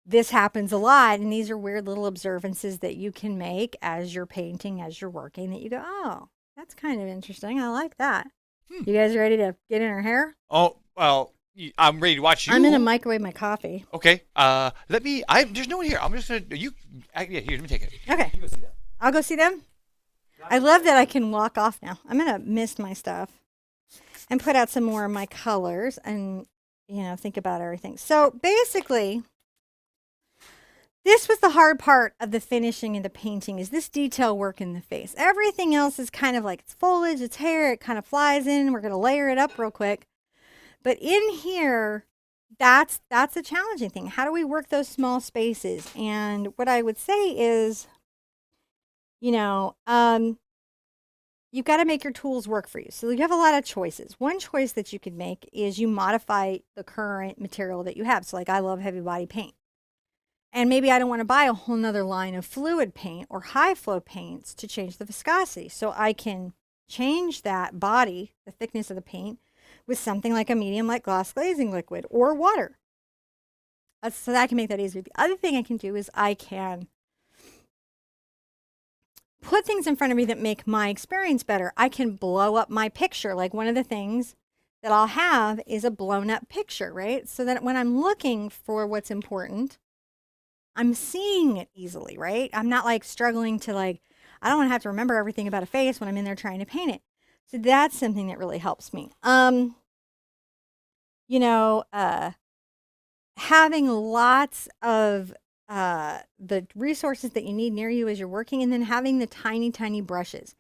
this happens a lot. And these are weird little observances that you can make as you're painting, as you're working, that you go, oh, that's kind of interesting. I like that. You guys ready to get in her hair? Oh, well, I'm ready to watch you. I'm gonna microwave my coffee. Okay. There's no one here. I'm just gonna here, let me take it. Okay. You go see them. I'll go see them. I love that I can walk off now. I'm gonna mist my stuff and put out some more of my colors and think about everything. So basically, this was the hard part of the finishing and the painting, is this detail work in the face. Everything else is kind of like it's foliage, it's hair, it kind of flies in. We're going to layer it up real quick. But in here, that's a challenging thing. How do we work those small spaces? And what I would say is, you've got to make your tools work for you. So you have a lot of choices. One choice that you could make is you modify the current material that you have. So like I love heavy body paint. And maybe I don't want to buy a whole nother line of fluid paint or high flow paints to change the viscosity. So I can change that body, the thickness of the paint, with something like a medium like gloss glazing liquid or water. So that I can make that easier. The other thing I can do is I can put things in front of me that make my experience better. I can blow up my picture. Like one of the things that I'll have is a blown up picture, right? So that when I'm looking for what's important, I'm seeing it easily, right? I'm not like struggling to like, I don't want to have to remember everything about a face when I'm in there trying to paint it. So that's something that really helps me. You know, having lots of the resources that you need near you as you're working, and then having the tiny, tiny brushes.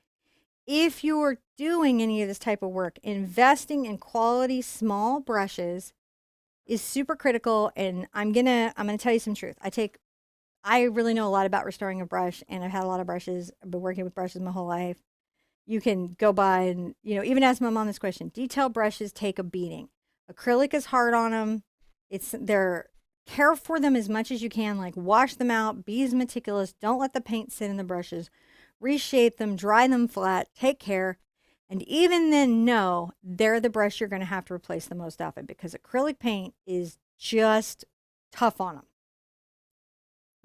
If you're doing any of this type of work, investing in quality small brushes is super critical. And I'm gonna tell you some truth. I really know a lot about restoring a brush, and I've had a lot of brushes. I've been working with brushes my whole life. You can go by and, even ask my mom this question. Detail brushes take a beating. Acrylic is hard on them. They're care for them as much as you can. Like, wash them out, be as meticulous. Don't let the paint sit in the brushes. Reshape them, dry them flat, take care. And even then, know they're the brush you're going to have to replace the most often, because acrylic paint is just tough on them.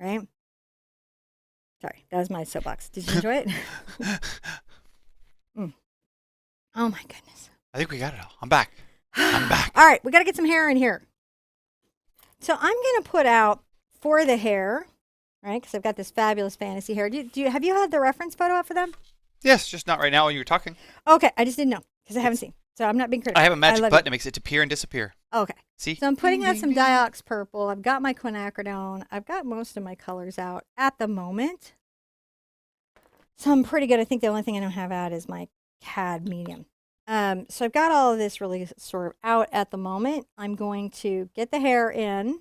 Right? Sorry, that was my soapbox. Did you enjoy it? Oh my goodness. I think we got it all. I'm back. I'm back. All right, we got to get some hair in here. So I'm going to put out for the hair, right? Because I've got this fabulous fantasy hair. Have you had the reference photo up for them? Yes, just not right now while you were talking. Okay, I just didn't know because I haven't seen. So I'm not being critical. I have a magic button that makes it appear and disappear. Okay. See? So I'm putting out some Diox purple. I've got my quinacridone. I've got most of my colors out at the moment. So I'm pretty good. I think the only thing I don't have out is my CAD medium. So I've got all of this really sort of out at the moment. I'm going to get the hair in.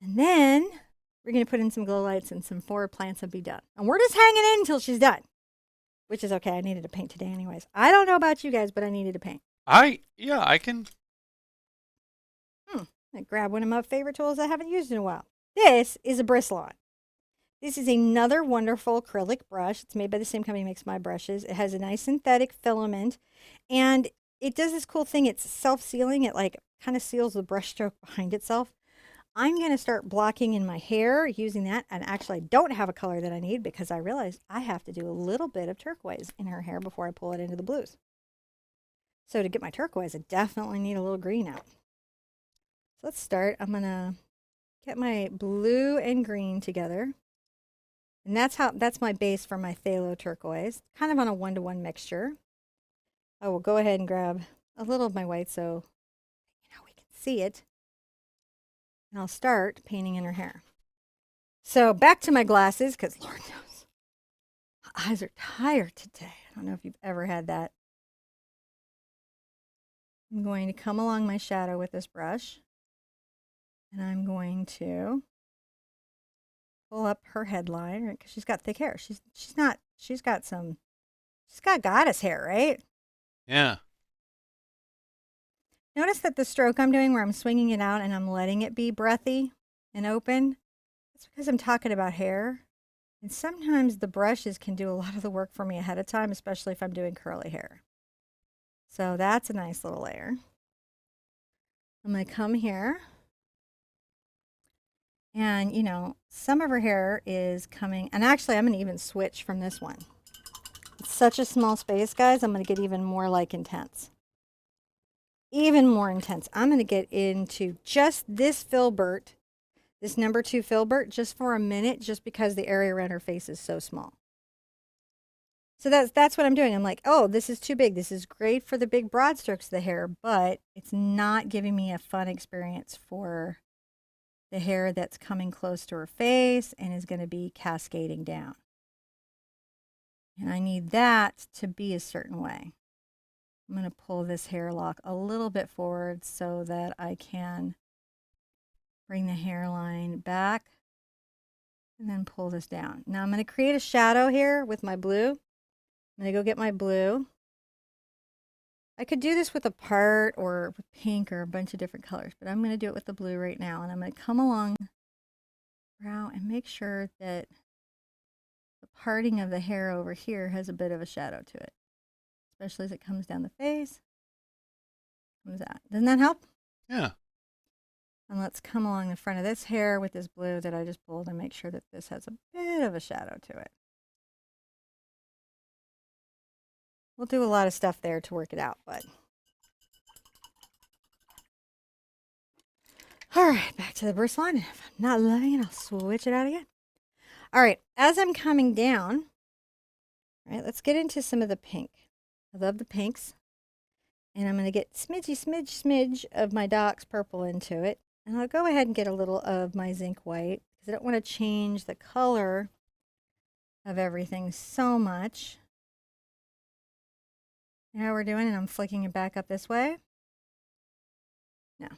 And then we're going to put in some glow lights and some forward plants and be done. And we're just hanging in until she's done. Which is okay. I needed to paint today anyways. I don't know about you guys, but I needed to paint. I can. I grab one of my favorite tools I haven't used in a while. This is a Bristle-On. This is another wonderful acrylic brush. It's made by the same company that makes my brushes. It has a nice synthetic filament, and it does this cool thing. It's self-sealing. It like kind of seals the brush stroke behind itself. I'm going to start blocking in my hair using that. And actually, I don't have a color that I need because I realized I have to do a little bit of turquoise in her hair before I pull it into the blues. So to get my turquoise, I definitely need a little green out. So let's start. I'm going to get my blue and green together. And that's my base for my phthalo turquoise, kind of on a 1-to-1 mixture. I will go ahead and grab a little of my white so we can see it. And I'll start painting in her hair. So back to my glasses, because Lord knows, my eyes are tired today. I don't know if you've ever had that. I'm going to come along my shadow with this brush. And I'm going to pull up her headline, right? Because she's got thick hair. She's got goddess hair, right? Yeah. Notice that the stroke I'm doing where I'm swinging it out and I'm letting it be breathy and open. That's because I'm talking about hair. And sometimes the brushes can do a lot of the work for me ahead of time, especially if I'm doing curly hair. So that's a nice little layer. I'm going to come here. And, some of her hair is coming. And actually, I'm going to even switch from this one. It's such a small space, guys. I'm going to get even more like intense. Even more intense. I'm going to get into just this filbert, this number 2 filbert, just for a minute, just because the area around her face is so small. So that's what I'm doing. I'm like, oh, this is too big. This is great for the big broad strokes of the hair, but it's not giving me a fun experience for the hair that's coming close to her face and is going to be cascading down. And I need that to be a certain way. I'm going to pull this hair lock a little bit forward so that I can bring the hairline back and then pull this down. Now I'm going to create a shadow here with my blue. I'm going to go get my blue. I could do this with a part or with pink or a bunch of different colors, but I'm going to do it with the blue right now. And I'm going to come along the brow and make sure that the parting of the hair over here has a bit of a shadow to it, especially as it comes down the face. Comes out. Doesn't that help? Yeah. And let's come along the front of this hair with this blue that I just pulled and make sure that this has a bit of a shadow to it. We'll do a lot of stuff there to work it out, but All right, back to the bristle line. If I'm not loving it, I'll switch it out again. All right, as I'm coming down, all right, let's get into some of the pink. I love the pinks. And I'm going to get smidge of my Doc's purple into it. And I'll go ahead and get a little of my zinc white because I don't want to change the color of everything so much. You know how we're doing? And I'm flicking it back up this way. Now,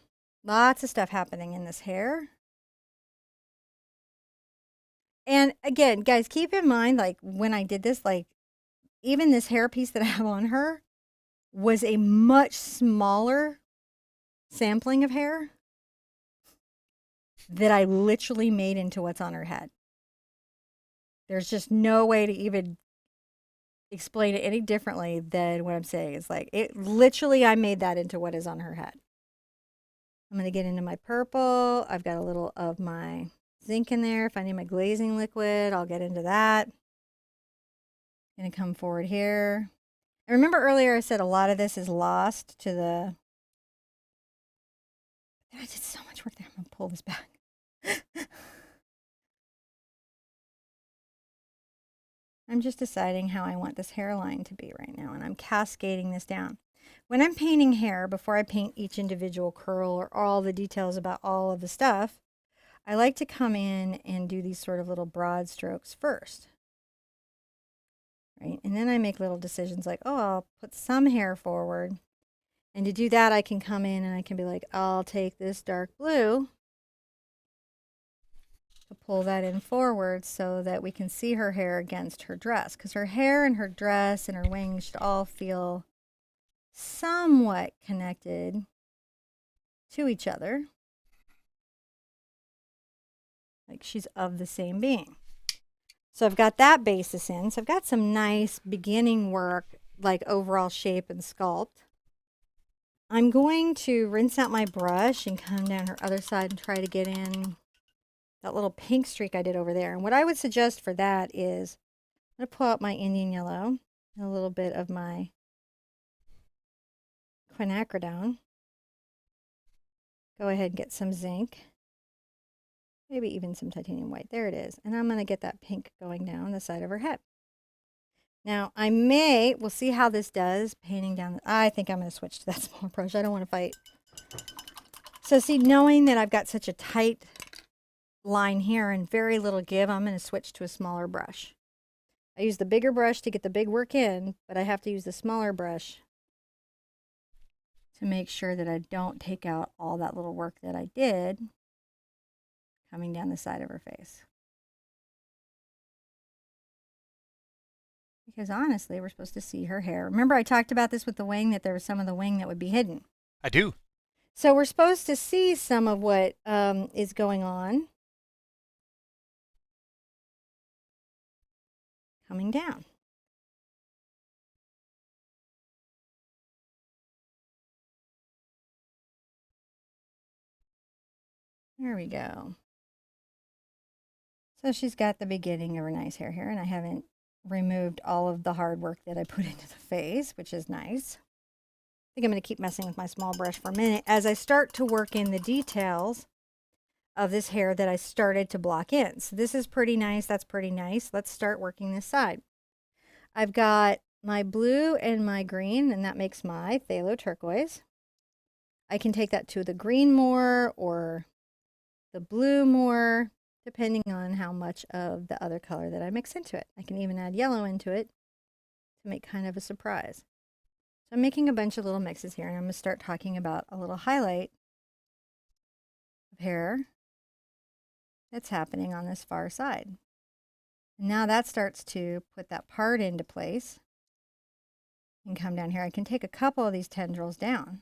lots of stuff happening in this hair. And again, guys, keep in mind, like when I did this, like even this hair piece that I have on her was a much smaller sampling of hair that I literally made into what's on her head. There's just no way to even explain it any differently than what I'm saying. It's like, it literally, I made that into what is on her head. I'm going to get into my purple. I've got a little of my zinc in there. If I need my glazing liquid, I'll get into that. I'm going to come forward here. I remember earlier I said a lot of this is lost to the... I did so much work there. I'm going to pull this back. I'm just deciding how I want this hairline to be right now, and I'm cascading this down. When I'm painting hair, before I paint each individual curl or all the details about all of the stuff, I like to come in and do these sort of little broad strokes first. Right? And then I make little decisions like, oh, I'll put some hair forward. And to do that, I can come in and I can be like, I'll take this dark blue to pull that in forward so that we can see her hair against her dress. Because her hair and her dress and her wings should all feel somewhat connected to each other. Like she's of the same being. So I've got that basis in. So I've got some nice beginning work, like overall shape and sculpt. I'm going to rinse out my brush and come down her other side and try to get in that little pink streak I did over there. And what I would suggest for that is I'm going to pull out my Indian yellow and a little bit of my quinacridone. Go ahead and get some zinc. Maybe even some titanium white. There it is. And I'm going to get that pink going down the side of her head. Now, we'll see how this does painting down. I think I'm going to switch to that small brush. I don't want to fight. So see, knowing that I've got such a tight line here and very little give, I'm going to switch to a smaller brush. I use the bigger brush to get the big work in, but I have to use the smaller brush to make sure that I don't take out all that little work that I did coming down the side of her face. Because honestly, we're supposed to see her hair. Remember I talked about this with the wing, that there was some of the wing that would be hidden. I do. So we're supposed to see some of what is going on coming down. There we go. So she's got the beginning of her nice hair here, and I haven't removed all of the hard work that I put into the face, which is nice. I think I'm going to keep messing with my small brush for a minute as I start to work in the details of this hair that I started to block in. So this is pretty nice. That's pretty nice. Let's start working this side. I've got my blue and my green, and that makes my phthalo turquoise. I can take that to the green more or the blue more, depending on how much of the other color that I mix into it. I can even add yellow into it to make kind of a surprise. So I'm making a bunch of little mixes here, and I'm going to start talking about a little highlight of hair that's happening on this far side. And now that starts to put that part into place and come down here. I can take a couple of these tendrils down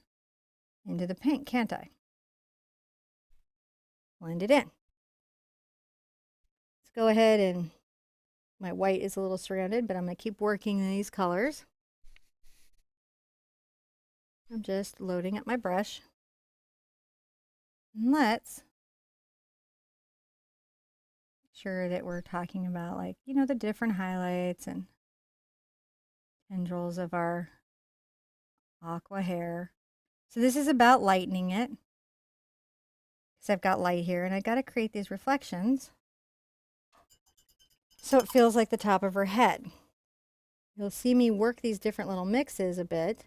into the pink, can't I? Blend it in. Let's go ahead and my white is a little surrounded, but I'm going to keep working these colors. I'm just loading up my brush. And let's make sure that we're talking about, like, you know, the different highlights and tendrils of our aqua hair. So this is about lightening it. because I've got light here, and I got to create these reflections so it feels like the top of her head. You'll see me work these different little mixes a bit,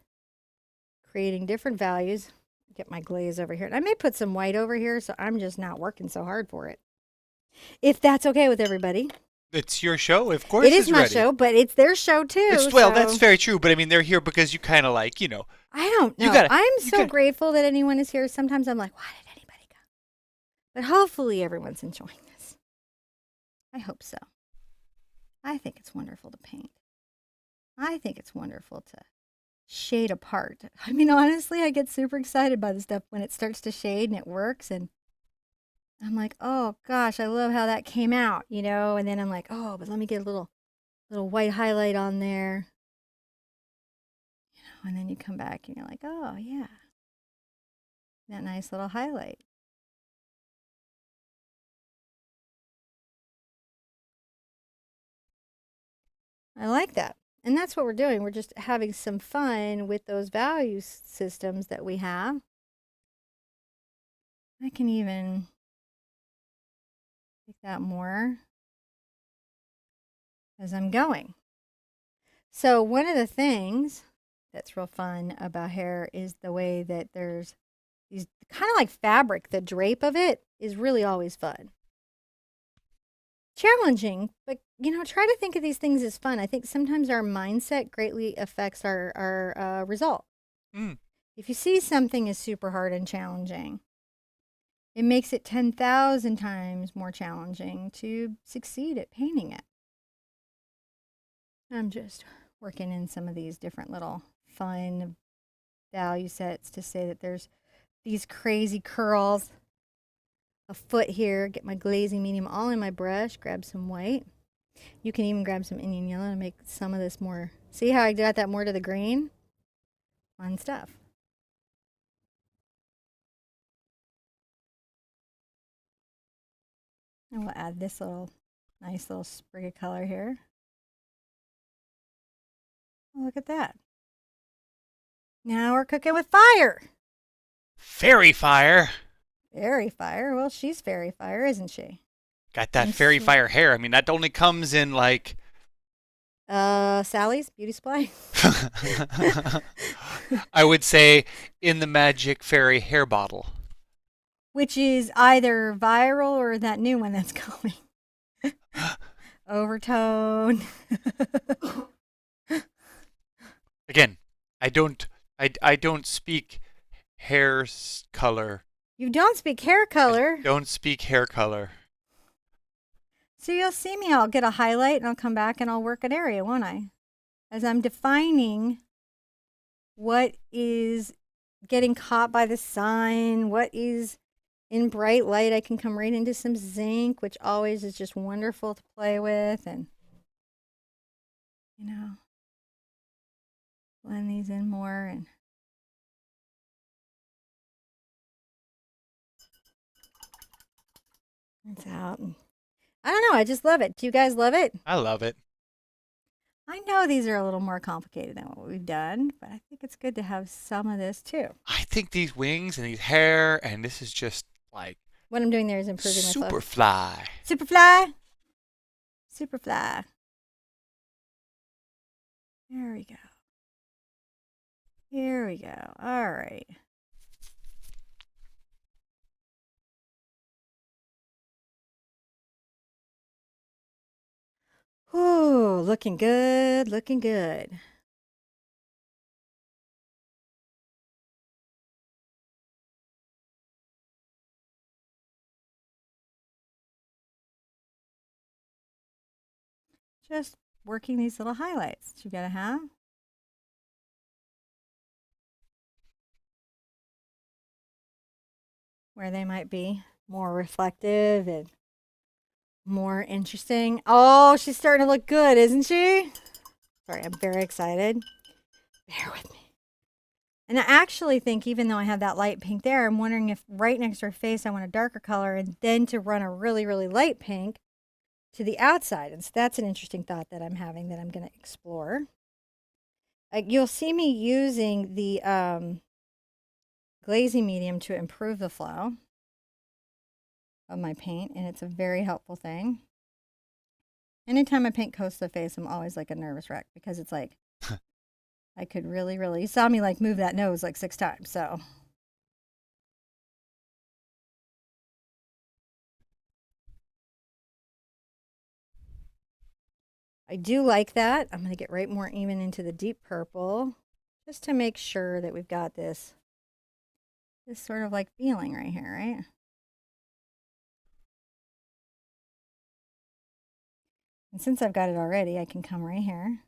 creating different values. Get my glaze over here. And I may put some white over here, so I'm just not working so hard for it. If that's okay with everybody. It's your show, of course. It is my show, but it's their show too. Well, that's very true. But I mean, they're here because you kind of like, you know. I don't know. I'm so grateful that anyone is here. Sometimes I'm like, why did anybody come? But hopefully everyone's enjoying this. I hope so. I think it's wonderful to paint. I think it's wonderful to shade apart. I mean, honestly, I get super excited by the stuff when it starts to shade and it works, and I'm like, oh gosh, I love how that came out, you know. And then I'm like, oh, but let me get a little white highlight on there, you know. And then you come back and you're like, oh yeah, that nice little highlight. I like that. And that's what we're doing. We're just having some fun with those value systems that we have. I can even make that more as I'm going. So one of the things that's real fun about hair is the way that there's these kind of like fabric. The drape of it is really always fun. Challenging, but you know, try to think of these things as fun. I think sometimes our mindset greatly affects our result. If you see something as super hard and challenging, it makes it 10,000 times more challenging to succeed at painting it. I'm just working in some of these different little fun value sets to say that there's these crazy curls. A foot here, get my glazing medium all in my brush, grab some white. You can even grab some Indian yellow to make some of this more. See how I got that more to the green? Fun stuff. And we'll add this nice little sprig of color here. Oh, look at that. Now we're cooking with fire. Fairy fire. Fairy fire? Well, she's fairy fire, isn't she? Got that fairy fire hair. I mean, that only comes in like... Sally's Beauty Supply? I would say in the Magic Fairy hair bottle. Which is either viral or that new one that's coming. Overtone. Again, I don't speak hair color. You don't speak hair color. I don't speak hair color. So you'll see me, I'll get a highlight and I'll come back and I'll work an area, won't I? As I'm defining what is getting caught by the sun, what is in bright light, I can come right into some zinc, which always is just wonderful to play with, and, you know, blend these in more. And it's out. And I don't know, I just love it. Do you guys love it? I love it. I know these are a little more complicated than what we've done, but I think it's good to have some of this too. I think these wings and these hair, and this is just like... What I'm doing there is improving my flow. Superfly. Superfly. Superfly. There we go. Here we go. All right. Ooh, looking good, looking good. Just working these little highlights that you gotta have. Where they might be more reflective and more interesting. Oh, she's starting to look good, isn't she? Sorry, I'm very excited. Bear with me. And I actually think, even though I have that light pink there, I'm wondering if right next to her face I want a darker color and then to run a really, really light pink to the outside. And so that's an interesting thought that I'm having that I'm going to explore. You'll see me using the glazing medium to improve the flow. of my paint, and it's a very helpful thing. Anytime I paint coast to face, I'm always like a nervous wreck because it's like I could really, you saw me like move that nose like 6 times, so. I do like that. I'm going to get right more even into the deep purple just to make sure that we've got this sort of like feeling right here, right? And since I've got it already, I can come right here.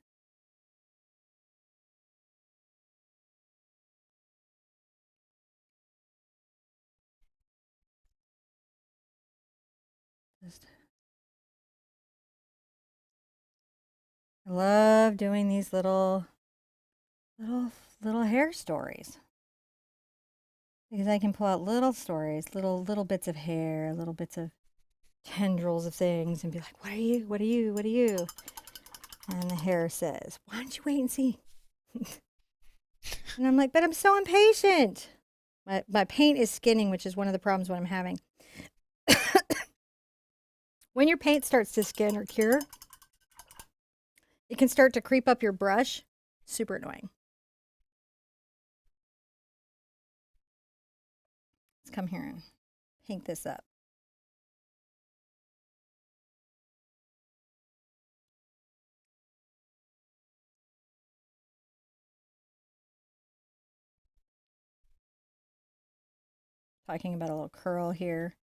I love doing these little hair stories because I can pull out little stories, little bits of hair, little bits of tendrils of things, and be like, "What are you? What are you? What are you?" And the hair says, "Why don't you wait and see?" And I'm like, "But I'm so impatient." My paint is skinning, which is one of the problems what I'm having. When your paint starts to skin or cure, it can start to creep up your brush. Super annoying. Let's come here and pink this up. Talking about a little curl here.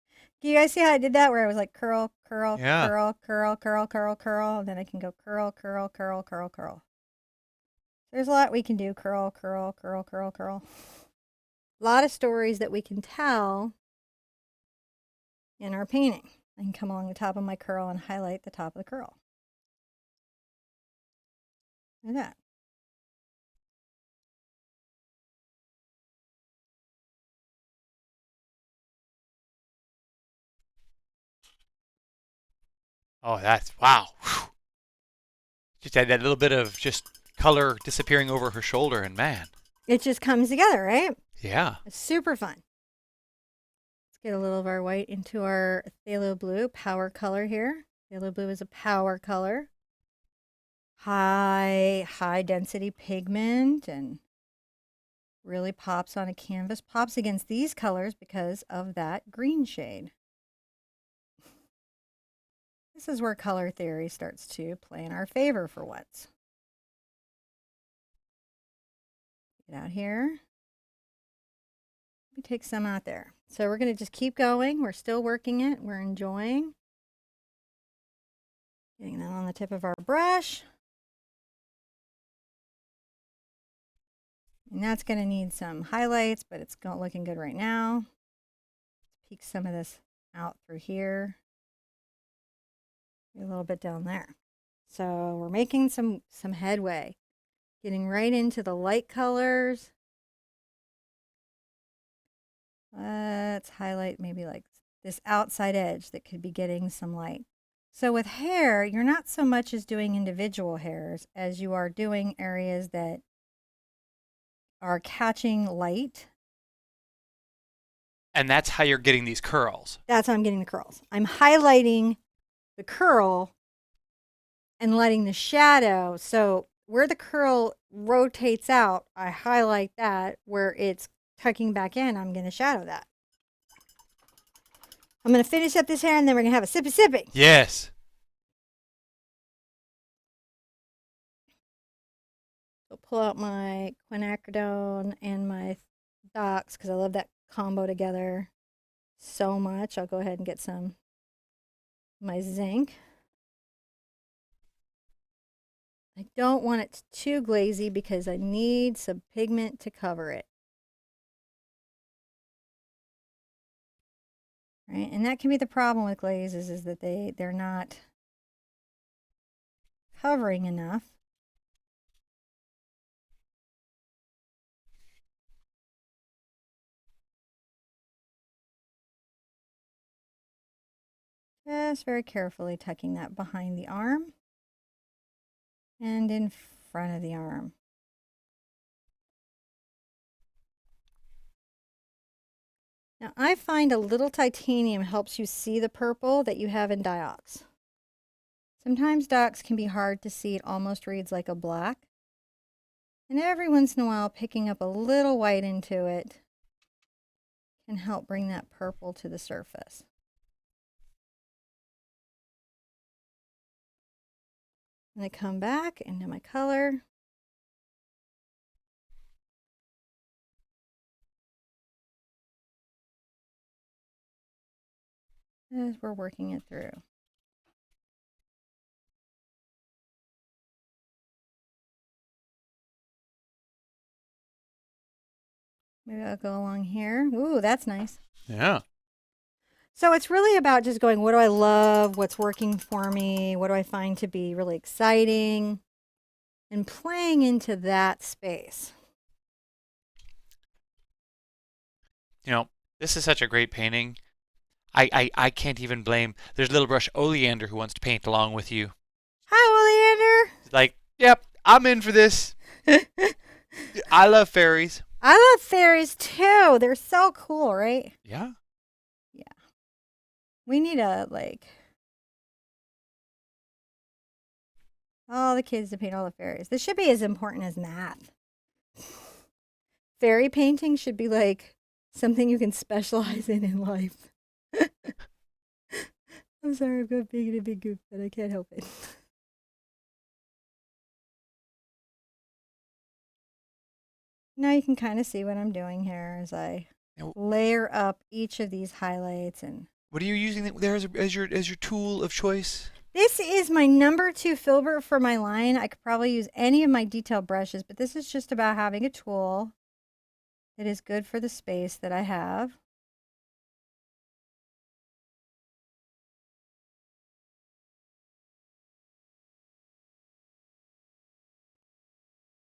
Do you guys see how I did that? Where I was like curl, curl, Yeah. curl, curl, curl, curl, curl, and then I can go curl, curl, curl, curl, curl. There's a lot we can do. Curl, curl, curl, curl, curl. A lot of stories that we can tell in our painting. I can come along the top of my curl and highlight the top of the curl. Look at that. Oh, that's wow. Whew. Just had that little bit of just color disappearing over her shoulder, and man. It just comes together, right? Yeah. It's super fun. Let's get a little of our white into our phthalo blue power color here. Phthalo blue is a power color. High density pigment and really pops on a canvas, pops against these colors because of that green shade. This is where color theory starts to play in our favor for once. Get out here. We take some out there. So we're going to just keep going. We're still working it. We're enjoying. Getting that on the tip of our brush. And that's going to need some highlights, but it's looking good right now. Peek some of this out through here. A little bit down there. So we're making some headway. Getting right into the light colors. Let's highlight maybe like this outside edge that could be getting some light. So with hair, you're not so much as doing individual hairs as you are doing areas that are catching light. And that's how you're getting these curls. That's how I'm getting the curls. I'm highlighting the curl and letting the shadow. So where the curl rotates out, I highlight that. Where it's tucking back in, I'm going to shadow that. I'm going to finish up this hair and then we're going to have a sippy. Yes. So pull out my quinacridone and my docs because I love that combo together so much. I'll go ahead and get some my zinc. I don't want it too glazy because I need some pigment to cover it. Right? And that can be the problem with glazes is that they're not covering enough. Just very carefully tucking that behind the arm and in front of the arm. Now, I find a little titanium helps you see the purple that you have in diox. Sometimes diox can be hard to see. It almost reads like a black. And every once in a while, picking up a little white into it can help bring that purple to the surface. And I come back into my color. As we're working it through. Maybe I'll go along here. Ooh, that's nice. Yeah. So it's really about just going, what do I love? What's working for me? What do I find to be really exciting? And playing into that space. You know, this is such a great painting. I can't even blame. There's Little Brush Oleander who wants to paint along with you. Hi, Oleander. He's like, yep, I'm in for this. I love fairies. I love fairies too. They're so cool, right? Yeah. Yeah. We need all the kids to paint all the fairies. This should be as important as math. Fairy painting should be like something you can specialize in life. I'm sorry, I'm being a big goof, but I can't help it. Now you can kind of see what I'm doing here as I layer up each of these highlights. And what are you using there as your tool of choice? This is my number 2 filbert for my line. I could probably use any of my detail brushes, but this is just about having a tool that is good for the space that I have.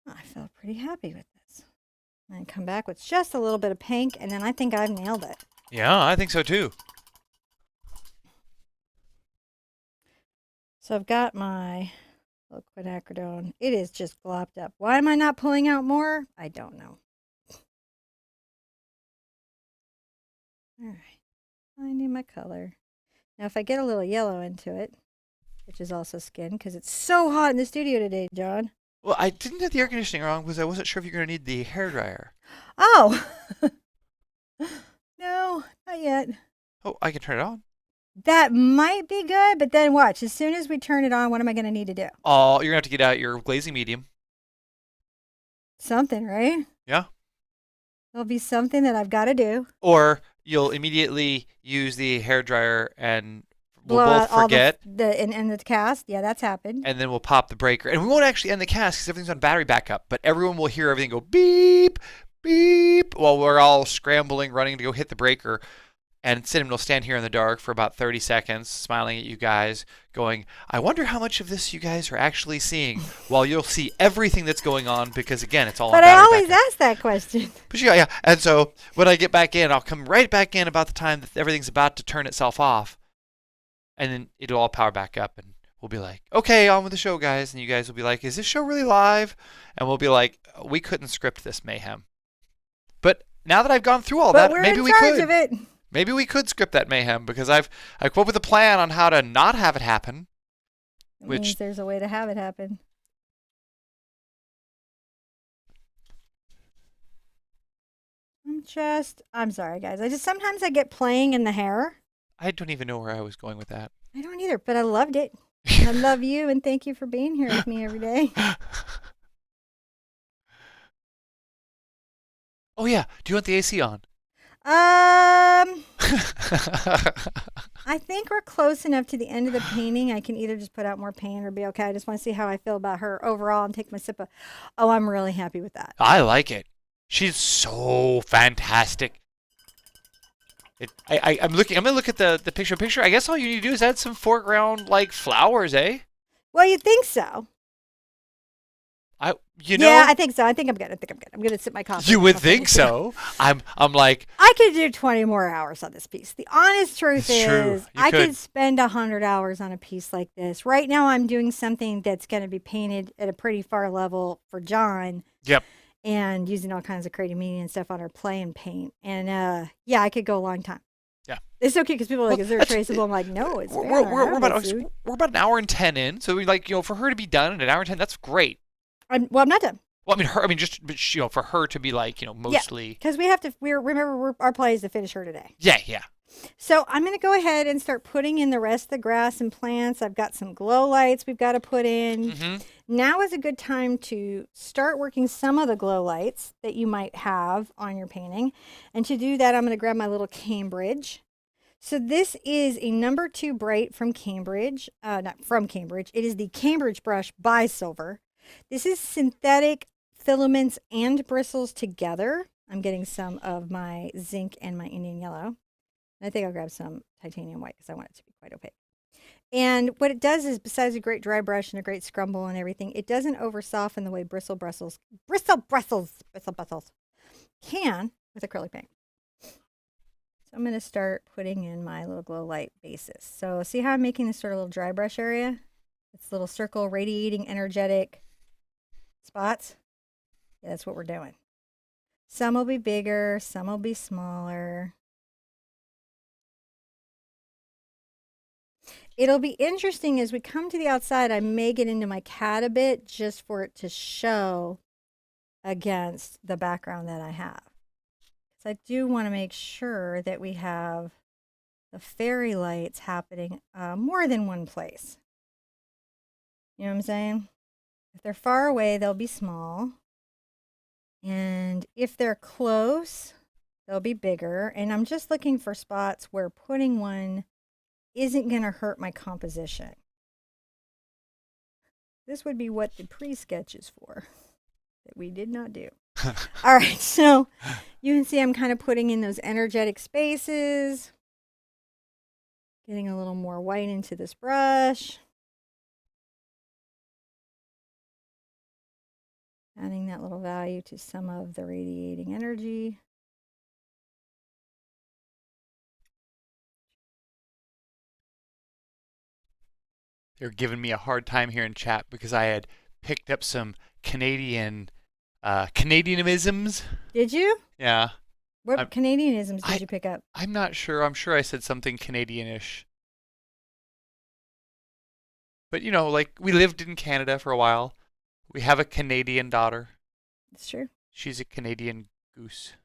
I felt pretty happy with this. And come back with just a little bit of pink, and then I think I've nailed it. Yeah, I think so too. So I've got my liquid acridone. It is just glopped up. Why am I not pulling out more? I don't know. All right, finding my color. Now if I get a little yellow into it, which is also skin, because it's so hot in the studio today, John. Well, I didn't have the air conditioning on because I wasn't sure if you're going to need the hairdryer. Oh! No, not yet. Oh, I can turn it on. That might be good, but then watch. As soon as we turn it on, what am I going to need to do? Oh, you're going to have to get out your glazing medium. Something, right? Yeah. There'll be something that I've got to do. Or you'll immediately use the hairdryer and we'll Blow both out forget. All the cast. Yeah, that's happened. And then we'll pop the breaker. And we won't actually end the cast because everything's on battery backup. But everyone will hear everything go beep, beep, while we're all scrambling, running to go hit the breaker. And Cinnamon will stand here in the dark for about 30 seconds, smiling at you guys, going, I wonder how much of this you guys are actually seeing, while you'll see everything that's going on, because, again, it's all on battery backup. But I always ask that question. But yeah. And so when I get back in, I'll come right back in about the time that everything's about to turn itself off. And then it'll all power back up, and we'll be like, okay, on with the show, guys. And you guys will be like, is this show really live? And we'll be like, we couldn't script this mayhem. But now that I've gone through all that, maybe we could. We're in charge of it. Maybe we could script that mayhem, because I've come up with a plan on how to not have it happen. Which means there's a way to have it happen. I'm sorry, guys. Sometimes I get playing in the hair. I don't even know where I was going with that. I don't either, but I loved it. I love you, and thank you for being here with me every day. Oh, yeah. Do you want the AC on? I think we're close enough to the end of the painting. I can either just put out more paint or be okay. I just want to see how I feel about her overall and take my sip of. Oh, I'm really happy with that. I like it. She's so fantastic. I'm gonna look at the picture. I guess all you need to do is add some foreground like flowers, eh? Well, you think so. Yeah, I think so. I think I'm good. I'm gonna sip my coffee. You would think so. I'm like, I could do 20 more hours on this piece. The honest truth is, I could spend 100 hours on a piece like this. Right now, I'm doing something that's going to be painted at a pretty far level for John. Yep. and using all kinds of creative media and stuff on her play and paint. And yeah, I could go a long time. Yeah. It's so cute because people are like, is there a traceable? I'm like, no, it's we're about an hour and 10 in. So we like, for her to be done in an hour and 10, that's great. I'm not done. Well, just for her to be like, mostly. Because we have to, our play is to finish her today. Yeah. So I'm going to go ahead and start putting in the rest of the grass and plants. I've got some glow lights we've got to put in. Mm-hmm. Now is a good time to start working some of the glow lights that you might have on your painting. And to do that, I'm going to grab my little Cambridge. So this is a number 2 bright from Cambridge. Not from Cambridge. It is the Cambridge brush by Silver. This is synthetic filaments and bristles together. I'm getting some of my zinc and my Indian yellow. I think I'll grab some titanium white because I want it to be quite opaque. And what it does is, besides a great dry brush and a great scrumble and everything, it doesn't over soften the way bristle bristles can with acrylic paint. So I'm going to start putting in my little glow light bases. So see how I'm making this sort of little dry brush area? It's little circle radiating energetic spots. Yeah, that's what we're doing. Some will be bigger, some will be smaller. It'll be interesting as we come to the outside. I may get into my cat a bit just for it to show against the background that I have. So I do want to make sure that we have the fairy lights happening more than one place. You know what I'm saying? If they're far away, they'll be small. And if they're close, they'll be bigger. And I'm just looking for spots where putting one isn't going to hurt my composition. This would be what the pre-sketch is for that we did not do. All right, so you can see I'm kind of putting in those energetic spaces, getting a little more white into this brush, adding that little value to some of the radiating energy. They're giving me a hard time here in chat because I had picked up some Canadianisms. Did you? Yeah. What Canadianisms did you pick up? I'm not sure. I'm sure I said something Canadianish. But like we lived in Canada for a while. We have a Canadian daughter. That's true. She's a Canadian goose.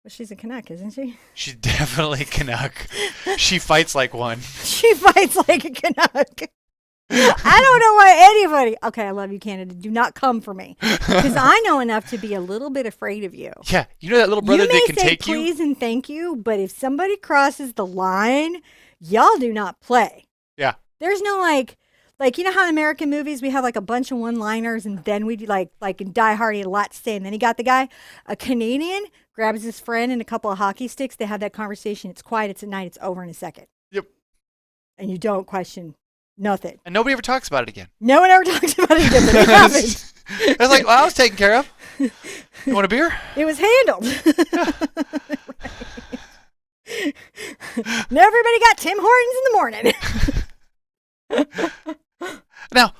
Well, she's a Canuck, isn't she? She's definitely a Canuck. She fights like one. She fights like a Canuck. I don't know why anybody. Okay, I love you, Canada. Do not come for me because I know enough to be a little bit afraid of you. Yeah, that little brother that can take you. You may say please and thank you, but if somebody crosses the line, y'all do not play. Yeah. There's no like you know how in American movies we have like a bunch of one-liners and then we do like in Die Hard he had a lot to say and then he got the guy. A Canadian grabs his friend and a couple of hockey sticks. They have that conversation. It's quiet. It's at night. It's over in a second. Yep. And you don't question nothing. And nobody ever talks about it again. No one ever talks about it again, but it happened. I was like, well, I was taken care of. You want a beer? It was handled. Now everybody got Tim Hortons in the morning. Now,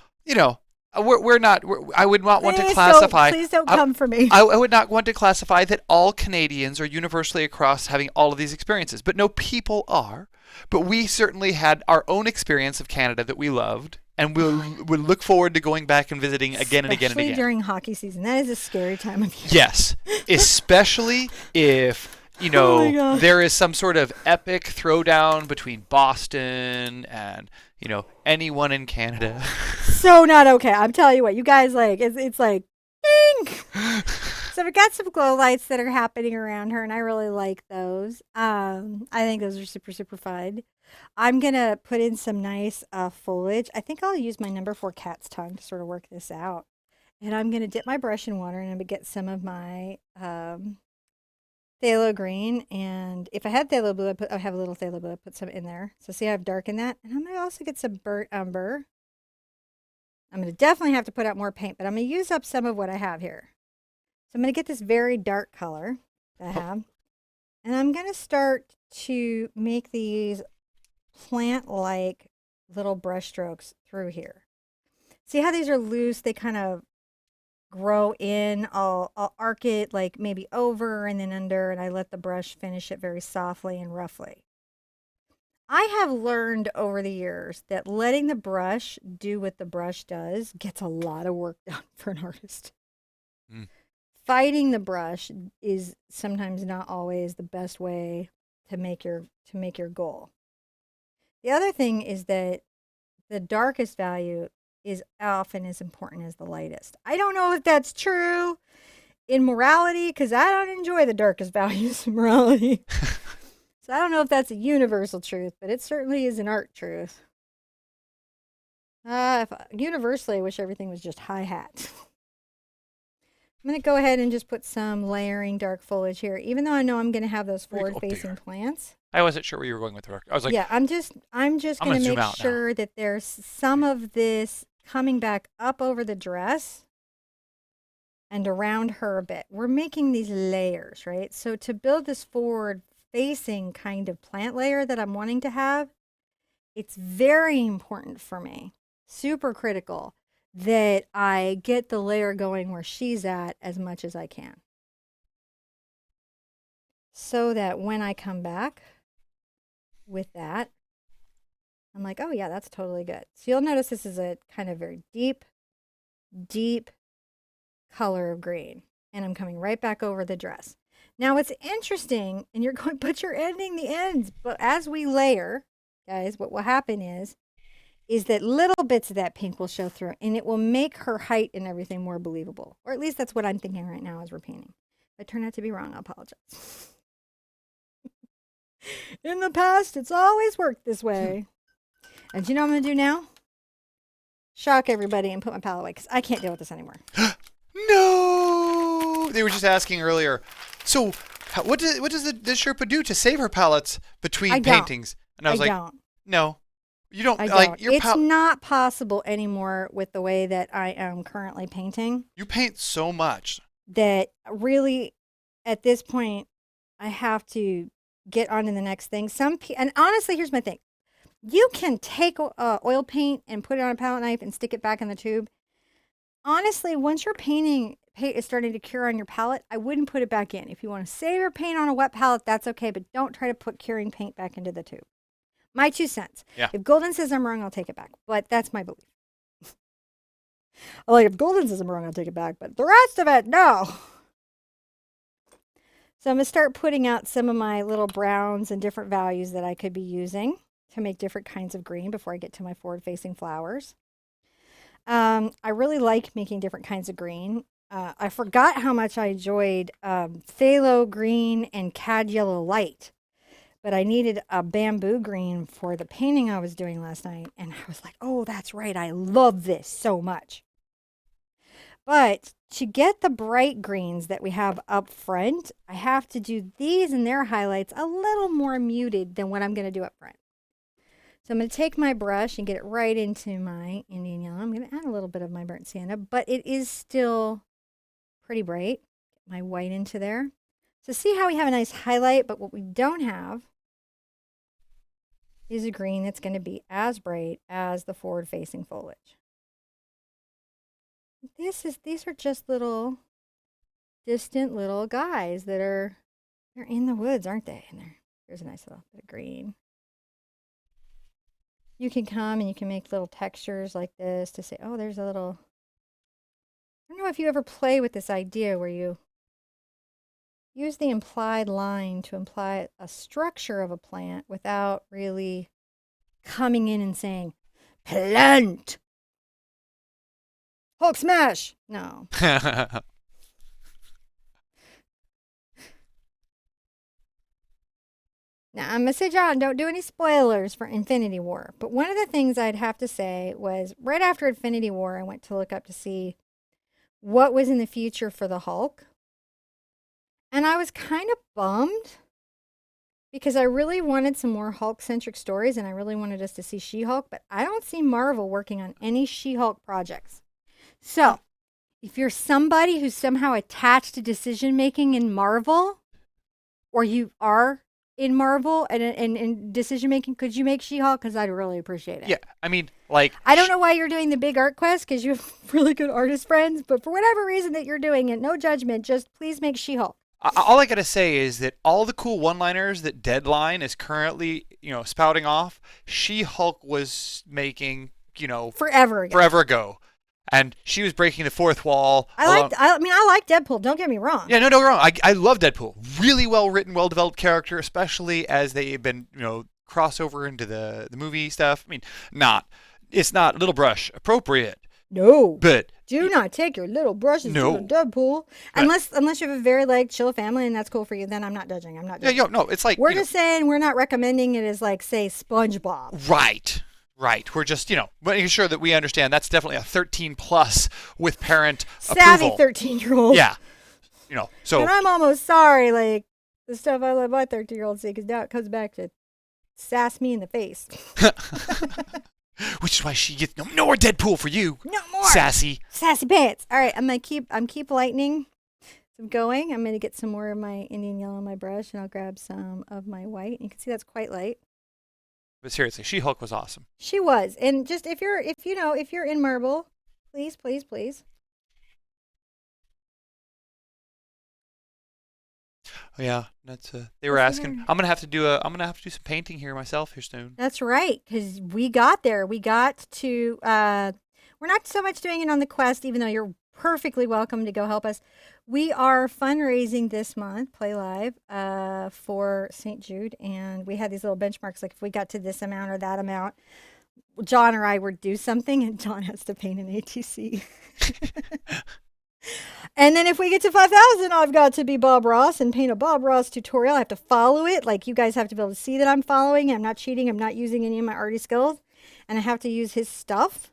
we're not. I would not want to classify. Please don't come for me. I would not want to classify that all Canadians are universally across having all of these experiences. But no, people are. But we certainly had our own experience of Canada that we loved, and we'll look forward to going back and visiting again and again and again. Especially during hockey season. That is a scary time of year. Yes, especially if there is some sort of epic throwdown between Boston and anyone in Canada. So not okay. I'm telling you what, you guys it's like ding. So we got some glow lights that are happening around her and I really like those. I think those are super, super fun. I'm going to put in some nice foliage. I think I'll use my number 4 cat's tongue to sort of work this out. And I'm going to dip my brush in water and I'm going to get some of my phthalo green, and if I had phthalo blue, I have a little phthalo blue. I put some in there. So see how I've darkened that, and I'm gonna also get some burnt umber. I'm gonna definitely have to put out more paint, but I'm gonna use up some of what I have here. So I'm gonna get this very dark color that I have, and I'm gonna start to make these plant-like little brush strokes through here. See how these are loose? They kind of grow in. I'll arc it like maybe over and then under, and I let the brush finish it very softly and roughly. I have learned over the years that letting the brush do what the brush does gets a lot of work done for an artist. Mm. Fighting the brush is sometimes not always the best way to make your goal. The other thing is that the darkest value is often as important as the lightest. I don't know if that's true in morality, because I don't enjoy the darkest values in morality. So I don't know if that's a universal truth, but it certainly is an art truth. Universally, I wish everything was just hi-hat. I'm going to go ahead and just put some layering dark foliage here, even though I know I'm going to have those forward-facing plants. I wasn't sure where you were going with the work. I was like, yeah, I'm just going to make sure that there's some of this coming back up over the dress and around her a bit. We're making these layers, right? So to build this forward-facing kind of plant layer that I'm wanting to have, it's very important for me, super critical, that I get the layer going where she's at as much as I can. So that when I come back with that, I'm like, oh yeah, that's totally good. So you'll notice this is a kind of very deep, deep color of green. And I'm coming right back over the dress. Now what's interesting, and you're going, but you're ending the ends, but as we layer, guys, what will happen is that little bits of that pink will show through, and it will make her height and everything more believable. Or at least that's what I'm thinking right now as we're painting. If I turn out to be wrong, I apologize. In the past, it's always worked this way. And you know what I'm going to do now? Shock everybody and put my palette away, because I can't deal with this anymore. No! They were just asking earlier. So, what does the Sherpa do to save her palettes between paintings? And I was like, no. You don't. It's not possible anymore with the way that I am currently painting. You paint so much that really, at this point, I have to get on to the next thing. And honestly, here's my thing. You can take oil paint and put it on a palette knife and stick it back in the tube. Honestly, once your paint is starting to cure on your palette, I wouldn't put it back in. If you want to save your paint on a wet palette, that's okay, but don't try to put curing paint back into the tube. My 2 cents. Yeah. If Golden says I'm wrong, I'll take it back. But that's my belief. If Golden says I'm wrong, I'll take it back. But the rest of it, no. So I'm going to start putting out some of my little browns and different values that I could be using to make different kinds of green before I get to my forward-facing flowers. I really like making different kinds of green. I forgot how much I enjoyed phthalo green and cad yellow light. But I needed a bamboo green for the painting I was doing last night. And I was like, oh, that's right. I love this so much. But to get the bright greens that we have up front, I have to do these and their highlights a little more muted than what I'm going to do up front. So I'm going to take my brush and get it right into my Indian yellow. I'm going to add a little bit of my burnt sienna, but it is still pretty bright. Get my white into there. So see how we have a nice highlight, but what we don't have is a green that's going to be as bright as the forward-facing foliage. These are just little distant little guys that they're in the woods, aren't they? And there's a nice little bit of green. You can come and you can make little textures like this to say, oh, there's a little. I don't know if you ever play with this idea where you use the implied line to imply a structure of a plant without really coming in and saying, plant, Hulk smash. No. Now, I'm going to say, John, don't do any spoilers for Infinity War. But one of the things I'd have to say was right after Infinity War, I went to look up to see what was in the future for the Hulk. And I was kind of bummed because I really wanted some more Hulk-centric stories and I really wanted us to see She-Hulk, but I don't see Marvel working on any She-Hulk projects. So, if you're somebody who's somehow attached to decision-making in Marvel, or you are in Marvel and in decision making, could you make She-Hulk? Because I'd really appreciate it. Yeah, I mean, like, I don't know why you're doing the big art quest, because you have really good artist friends, but for whatever reason that you're doing it, no judgment, just please make She-Hulk. all I gotta say is that all the cool one-liners that Deadline is currently, spouting off, She-Hulk was making, Forever ago, and she was breaking the fourth wall. I like Deadpool. Don't get me wrong. Yeah, no, don't get me wrong. I love Deadpool. Really well written, well developed character, especially as they've been, crossover into the movie stuff. I mean, it's not Little Brush appropriate. No. But do not take your little brushes to the Deadpool. Unless you have a very chill family and that's cool for you, then I'm not judging. Yeah, no, it's like we're just saying we're not recommending it as say SpongeBob. Right. We're just, making sure that we understand that's definitely a 13 plus with parent savvy approval. 13-year-old. Yeah. So. And I'm almost sorry, the stuff I let my 13-year-old see, because now it comes back to sass me in the face. Which is why she gets no more Deadpool for you. No more. Sassy pants. All right, I'm keep lightening. I'm going. I'm gonna get some more of my Indian yellow on my brush, and I'll grab some of my white. You can see that's quite light. But seriously, She-Hulk was awesome. She was, and just if you're in marble, please. Oh yeah, that's they were asking. I'm gonna have to do some painting here myself here soon. That's right, because we got there. We got to. We're not so much doing it on the quest, even though you're perfectly welcome to go help us. We are fundraising this month, Play Live, for St. Jude, and we had these little benchmarks. Like if we got to this amount or that amount, John or I would do something, and John has to paint an ATC. And then if we get to 5,000, I've got to be Bob Ross and paint a Bob Ross tutorial. I have to follow it. You guys have to be able to see that I'm following. I'm not cheating. I'm not using any of my arty skills. And I have to use his stuff.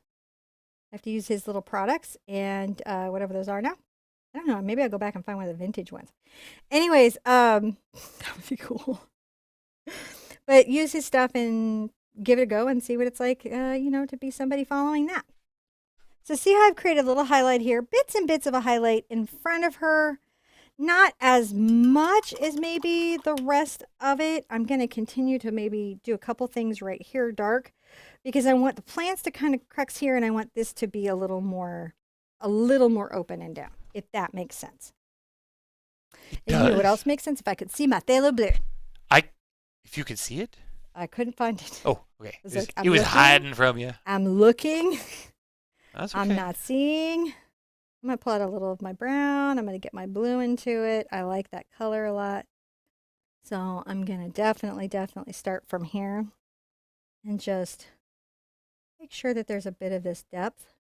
I have to use his little products and whatever those are now. I don't know. Maybe I'll go back and find one of the vintage ones. Anyways, that would be cool. But use his stuff and give it a go and see what it's like, to be somebody following that. So see how I've created a little highlight here, bits and bits of a highlight in front of her. Not as much as maybe the rest of it. I'm going to continue to maybe do a couple things right here dark, because I want the plants to kind of crux here, and I want this to be a little more open and down, if that makes sense. And you know what else makes sense? If I could see my phthalo blue. If you could see it? I couldn't find it. Oh, okay. It was hiding from you. I'm looking. That's okay. I'm not seeing. I'm going to pull out a little of my brown. I'm going to get my blue into it. I like that color a lot. So I'm going to definitely start from here and just make sure that there's a bit of this depth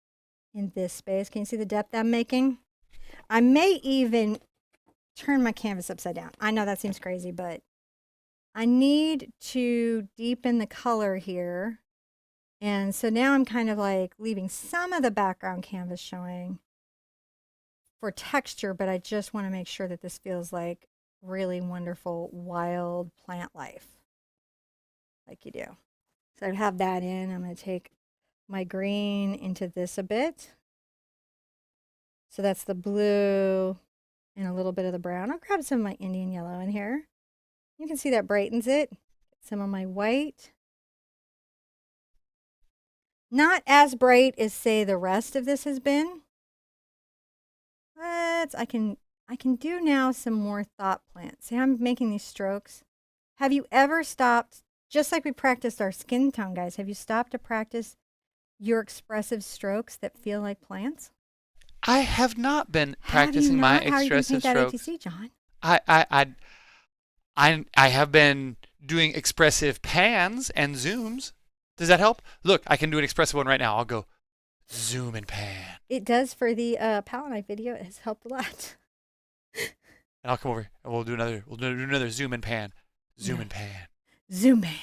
in this space. Can you see the depth I'm making? I may even turn my canvas upside down. I know that seems crazy, but I need to deepen the color here. And so now I'm kind of leaving some of the background canvas showing for texture, but I just want to make sure that this feels like really wonderful wild plant life, like you do. So I have that in. I'm going to take my green into this a bit. So that's the blue and a little bit of the brown. I'll grab some of my Indian yellow in here. You can see that brightens it. Some of my white. Not as bright as, say, the rest of this has been. But I can do now some more thought plants. See how I'm making these strokes? Have you ever stopped, just like we practiced our skin tone, guys, have you stopped to practice your expressive strokes that feel like plants? I have not been practicing my expressive strokes. How are you going to paint that I ATC, John? have been doing expressive pans and zooms. Does that help? Look, I can do an expressive one right now. I'll go zoom and pan. It does for the palette knife video. It has helped a lot. And I'll come over and we'll do another zoom and pan. Zoom and pan. Zoom pan.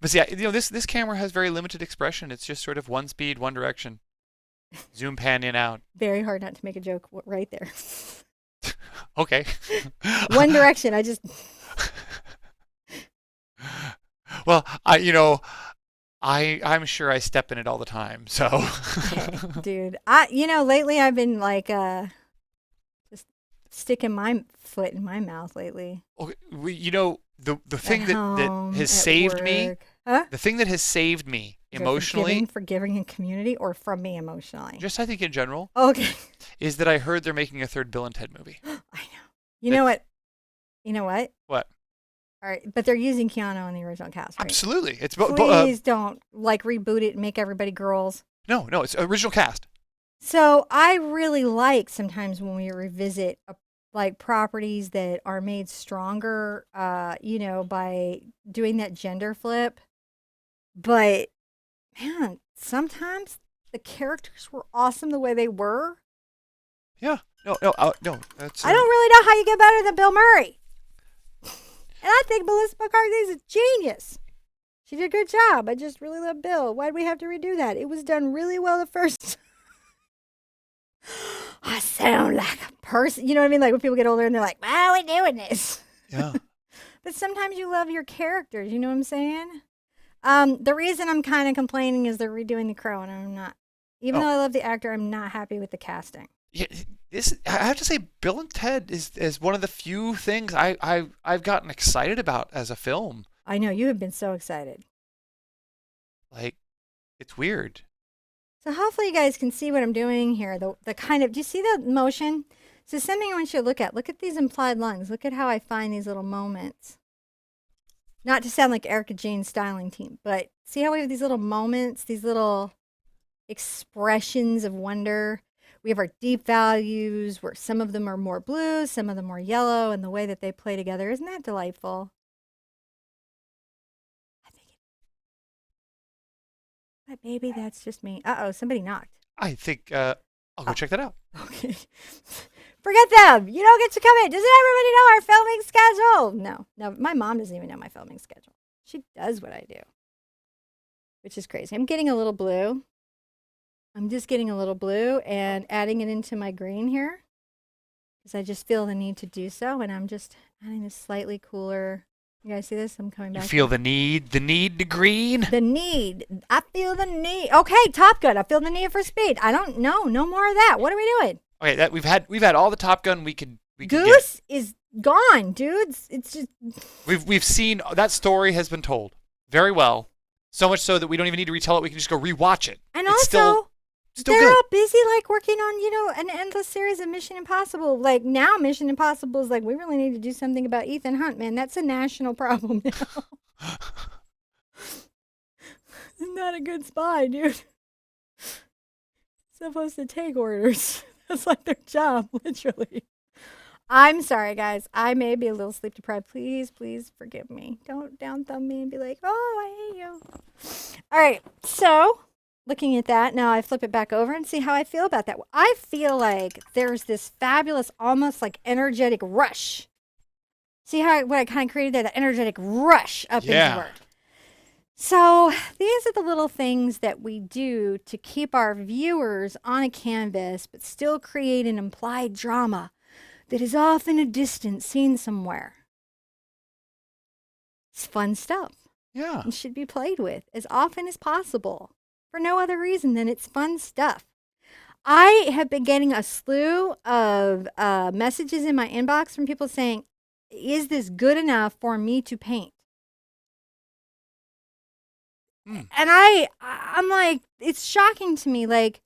But see, this camera has very limited expression. It's just sort of one speed, one direction. Zoom pan in out. Very hard not to make a joke right there. Okay. One direction. Well, I'm sure I step in it all the time. So, hey, dude, lately I've been just sticking my foot in my mouth lately. Okay, the thing At that home, has at saved me, work. Huh? the thing that has saved me Is it emotionally, forgiving in community, or from me emotionally? just I think in general, Okay. is that I heard they're making a third Bill and Ted movie. I know. You know what? You know what? What? All right, but they're using Keanu in the original cast, right? Absolutely. It's Please don't like reboot it and make everybody girls. no, it's original cast. So I really like sometimes when we revisit like properties that are made stronger, by doing that gender flip. But man, sometimes the characters were awesome the way they were. Yeah. No. That's. I don't really know how you get better than Bill Murray. And I think Melissa McCarthy is a genius. She did a good job. I just really love Bill. Why'd we have to redo that? It was done really well the first. I sound like a person. You know what I mean? Like when people get older and they're like, why are we doing this? Yeah. But sometimes you love your characters. You know what I'm saying? The reason I'm kind of complaining is they're redoing The Crow, and I'm not. Even though I love the actor, I'm not happy with the casting. Yeah, I have to say, Bill and Ted is one of the few things I've gotten excited about as a film. I know you have been so excited. Like, it's weird. So hopefully you guys can see what I'm doing here. The kind of, do you see the motion? So something I want you to look at. Look at these implied lines. Look at how I find these little moments. Not to sound like Erica Jane's styling team, but see how we have these little moments, these little expressions of wonder. We have our deep values where some of them are more blue, some of them more yellow, and the way that they play together. Isn't that delightful? I think it. But maybe that's just me. Uh-oh, somebody knocked. I think I'll go check that out. Okay. Forget them. You don't get to come in. Doesn't everybody know our filming schedule? No, my mom doesn't even know my filming schedule. She does what I do, which is crazy. I'm getting a little blue. I'm just getting a little blue and adding it into my green here because I just feel the need to do so. And I'm just adding this slightly cooler. You guys see this? I'm coming back. You feel the need to green? The need. I feel the need. Okay, Top Gun. I feel the need for speed. I don't know. No more of that. What are we doing? Okay, that we've had all the Top Gun we could Goose is gone, dudes. It's just we've seen that story has been told very well. So much so that we don't even need to retell it. We can just go rewatch it. And it's also still they're good. all busy like working on, an endless series of Mission Impossible. Like now Mission Impossible is like, we really need to do something about Ethan Hunt, man. That's a national problem now. He's not a good spy, dude. Supposed to take orders. That's like their job, literally. I'm sorry, guys. I may be a little sleep deprived. Please, please forgive me. Don't down thumb me and be like, oh, I hate you. All right. So looking at that, now I flip it back over and see how I feel about that. I feel like there's this fabulous, almost like energetic rush. See what I kind of created there? The energetic rush up into work. So these are the little things that we do to keep our viewers on a canvas, but still create an implied drama that is off in a distance, seen somewhere. It's fun stuff. Yeah. And should be played with as often as possible for no other reason than it's fun stuff. I have been getting a slew of messages in my inbox from people saying, is this good enough for me to paint? And I'm like, it's shocking to me, like,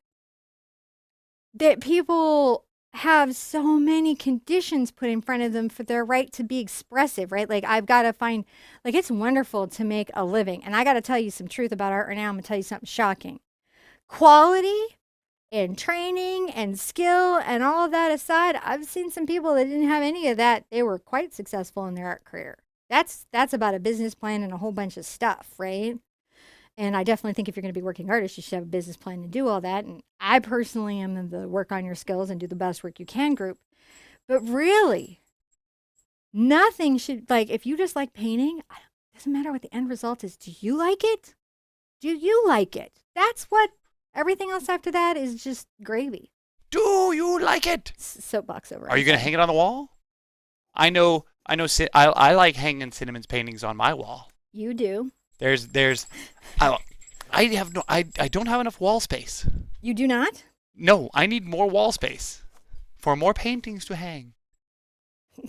that people have so many conditions put in front of them for their right to be expressive, right? Like, I've got to find, like, it's wonderful to make a living. And I got to tell you some truth about art right now. I'm going to tell you something shocking. Quality and training and skill and all of that aside, I've seen some people that didn't have any of that. They were quite successful in their art career. That's about a business plan and a whole bunch of stuff, right? And I definitely think if you're going to be working artist, you should have a business plan to do all that. And I personally am in the work on your skills and do the best work you can group. But really, nothing should, like, if you just like painting, it doesn't matter what the end result is. Do you like it? Do you like it? That's what, everything else after that is just gravy. Do you like it? Soapbox over. Are you going to hang it on the wall? I know. I like hanging Cinnamon's paintings on my wall. You do. I don't have enough wall space. You do not? No, I need more wall space for more paintings to hang.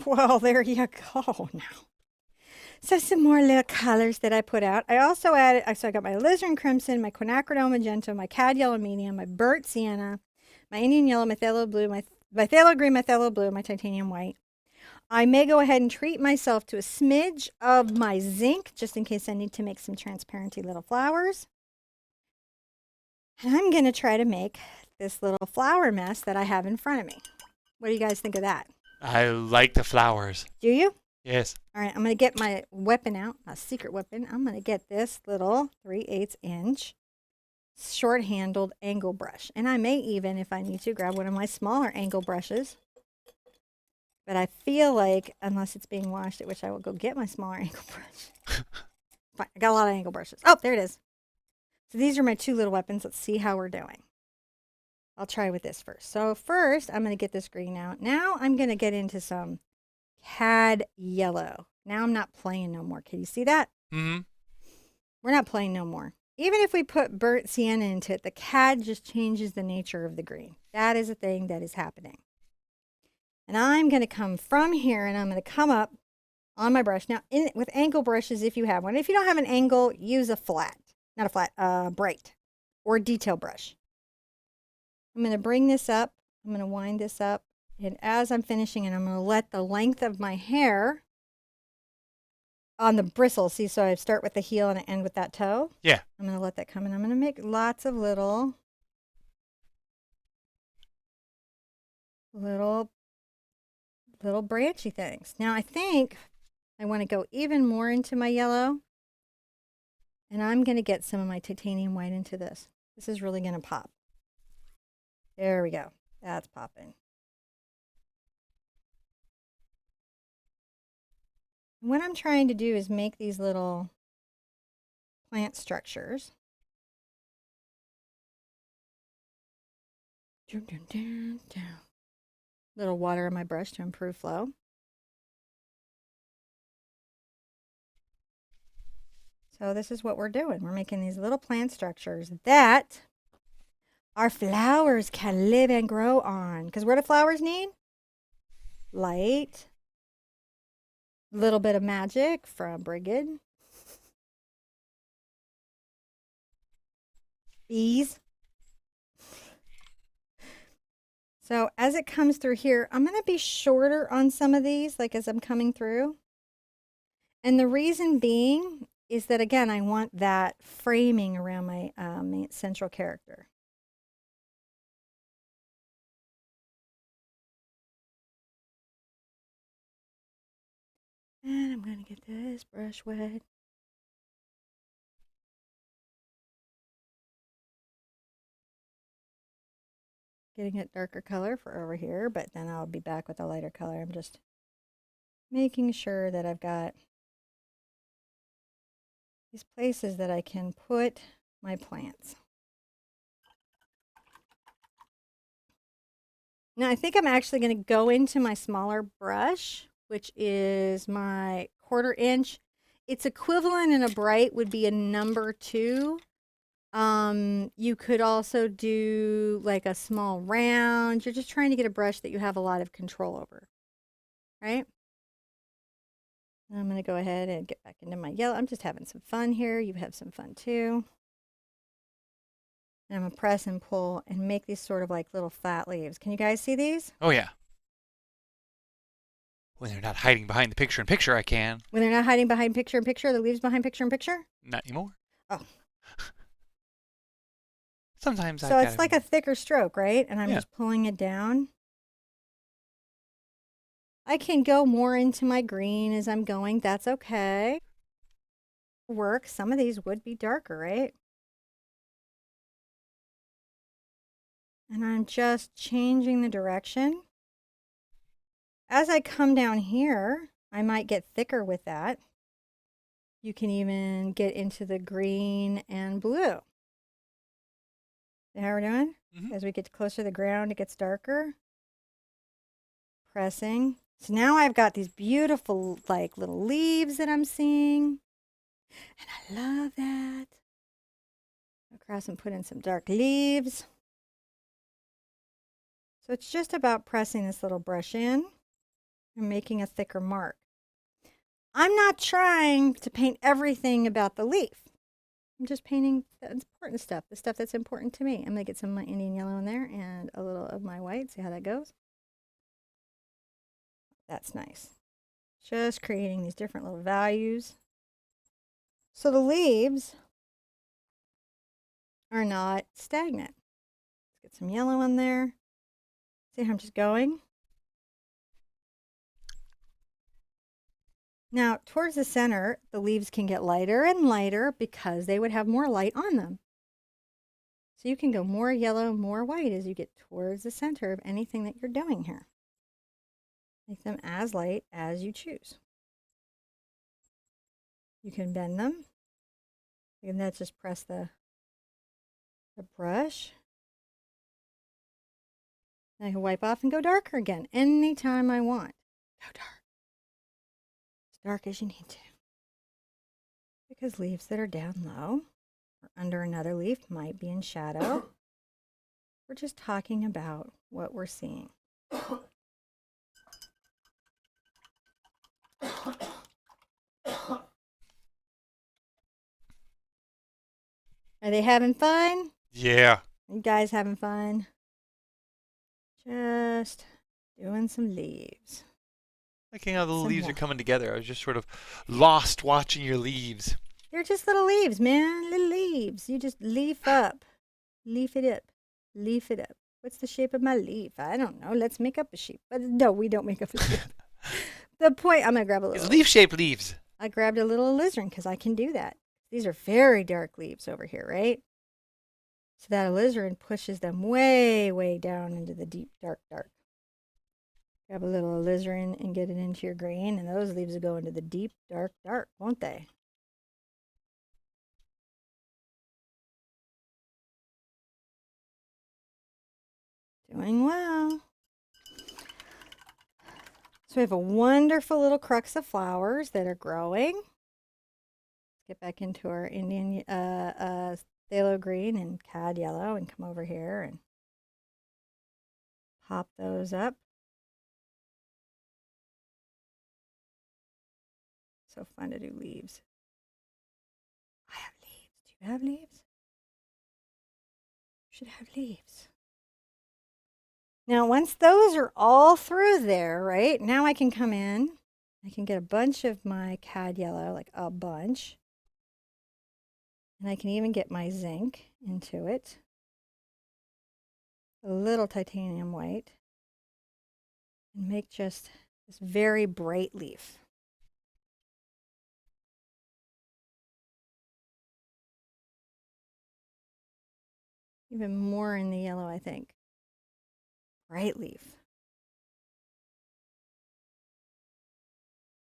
Well, there you go now. So some more little colors that I put out. I also added, so I got my alizarin crimson, my quinacridone magenta, my cad yellow medium, my burnt sienna, my Indian yellow, my phthalo blue, my phthalo green, my phthalo blue, my titanium white. I may go ahead and treat myself to a smidge of my zinc, just in case I need to make some transparency little flowers. And I'm going to try to make this little flower mess that I have in front of me. What do you guys think of that? I like the flowers. Do you? Yes. All right, I'm going to get my weapon out, a secret weapon. I'm going to get this little 3/8 inch short-handled angle brush. And I may even, if I need to, grab one of my smaller angle brushes. But I feel like, unless it's being washed, at which I will go get my smaller angle brush. Fine, I got a lot of angle brushes. Oh, there it is. So these are my two little weapons. Let's see how we're doing. I'll try with this first. So first, I'm going to get this green out. Now I'm going to get into some cad yellow. Now I'm not playing no more. Can you see that? Mm-hmm. We're not playing no more. Even if we put burnt sienna into it, the cad just changes the nature of the green. That is a thing that is happening. And I'm going to come from here and I'm going to come up on my brush. Now, with angle brushes, if you have one. If you don't have an angle, use a flat. Not a flat, bright or detail brush. I'm going to bring this up. I'm going to wind this up. And as I'm finishing it, I'm going to let the length of my hair on the bristle. See, so I start with the heel and I end with that toe. Yeah. I'm going to let that come in. I'm going to make lots of little branchy things. Now I think I want to go even more into my yellow. And I'm going to get some of my titanium white into this. This is really going to pop. There we go. That's popping. And what I'm trying to do is make these little plant structures. Little water on my brush to improve flow. So this is what we're doing. We're making these little plant structures that our flowers can live and grow on. Because what do flowers need? Light. A little bit of magic from Brigid. Bees. So as it comes through here, I'm going to be shorter on some of these, like as I'm coming through. And the reason being is that, again, I want that framing around my main central character. And I'm going to get this brush wet. Getting a darker color for over here, but then I'll be back with a lighter color. I'm just making sure that I've got these places that I can put my plants. Now I think I'm actually going to go into my smaller brush, which is my 1/4 inch. Its equivalent in a bright would be a number 2. You could also do like a small round. You're just trying to get a brush that you have a lot of control over, right? I'm going to go ahead and get back into my yellow. I'm just having some fun here. You have some fun too. And I'm going to press and pull and make these sort of like little flat leaves. Can you guys see these? Oh, yeah. When they're not hiding behind the picture-in-picture, I can. When they're not hiding behind picture-in-picture, the leaves behind picture-in-picture? Not anymore. Oh. Sometimes so it's like a thicker stroke, right? And I'm just pulling it down. I can go more into my green as I'm going. That's okay. Work. Some of these would be darker, right? And I'm just changing the direction. As I come down here, I might get thicker with that. You can even get into the green and blue. See how we're doing? Mm-hmm. As we get closer to the ground, it gets darker. Pressing. So now I've got these beautiful, like, little leaves that I'm seeing. And I love that. Across and put in some dark leaves. So it's just about pressing this little brush in and making a thicker mark. I'm not trying to paint everything about the leaf. I'm just painting the important stuff, the stuff that's important to me. I'm going to get some of my Indian yellow in there and a little of my white. See how that goes? That's nice. Just creating these different little values. So the leaves are not stagnant. Let's get some yellow in there. See how I'm just going? Now, towards the center, the leaves can get lighter and lighter because they would have more light on them. So you can go more yellow, more white as you get towards the center of anything that you're doing here. Make them as light as you choose. You can bend them. And that's just press the brush. And I can wipe off and go darker again anytime I want. Go dark. As dark as you need to. Because leaves that are down low or under another leaf might be in shadow. We're just talking about what we're seeing. Are they having fun? Yeah. You guys having fun? Just doing some leaves. Liking how the leaves are coming together. I was just sort of lost watching your leaves. They're just little leaves, man. Little leaves. You just leaf up. Leaf it up. Leaf it up. What's the shape of my leaf? I don't know. Let's make up a shape. But no, we don't make up a shape. The point, I'm going to grab a little. It's leaf-shaped leaves. I grabbed a little alizarin because I can do that. These are very dark leaves over here, right? So that alizarin pushes them way, way down into the deep, dark, dark. Grab a little alizarin and get it into your green, and those leaves will go into the deep, dark, dark, won't they? Doing well. So we have a wonderful little crux of flowers that are growing. Let's get back into our Indian phthalo green and cad yellow and come over here and pop those up. So fun to do leaves. I have leaves. Do you have leaves? You should have leaves. Now, once those are all through there, right, now I can come in. I can get a bunch of my cad yellow, like a bunch. And I can even get my zinc into it. A little titanium white. And make just this very bright leaf. Even more in the yellow, I think. Bright leaf.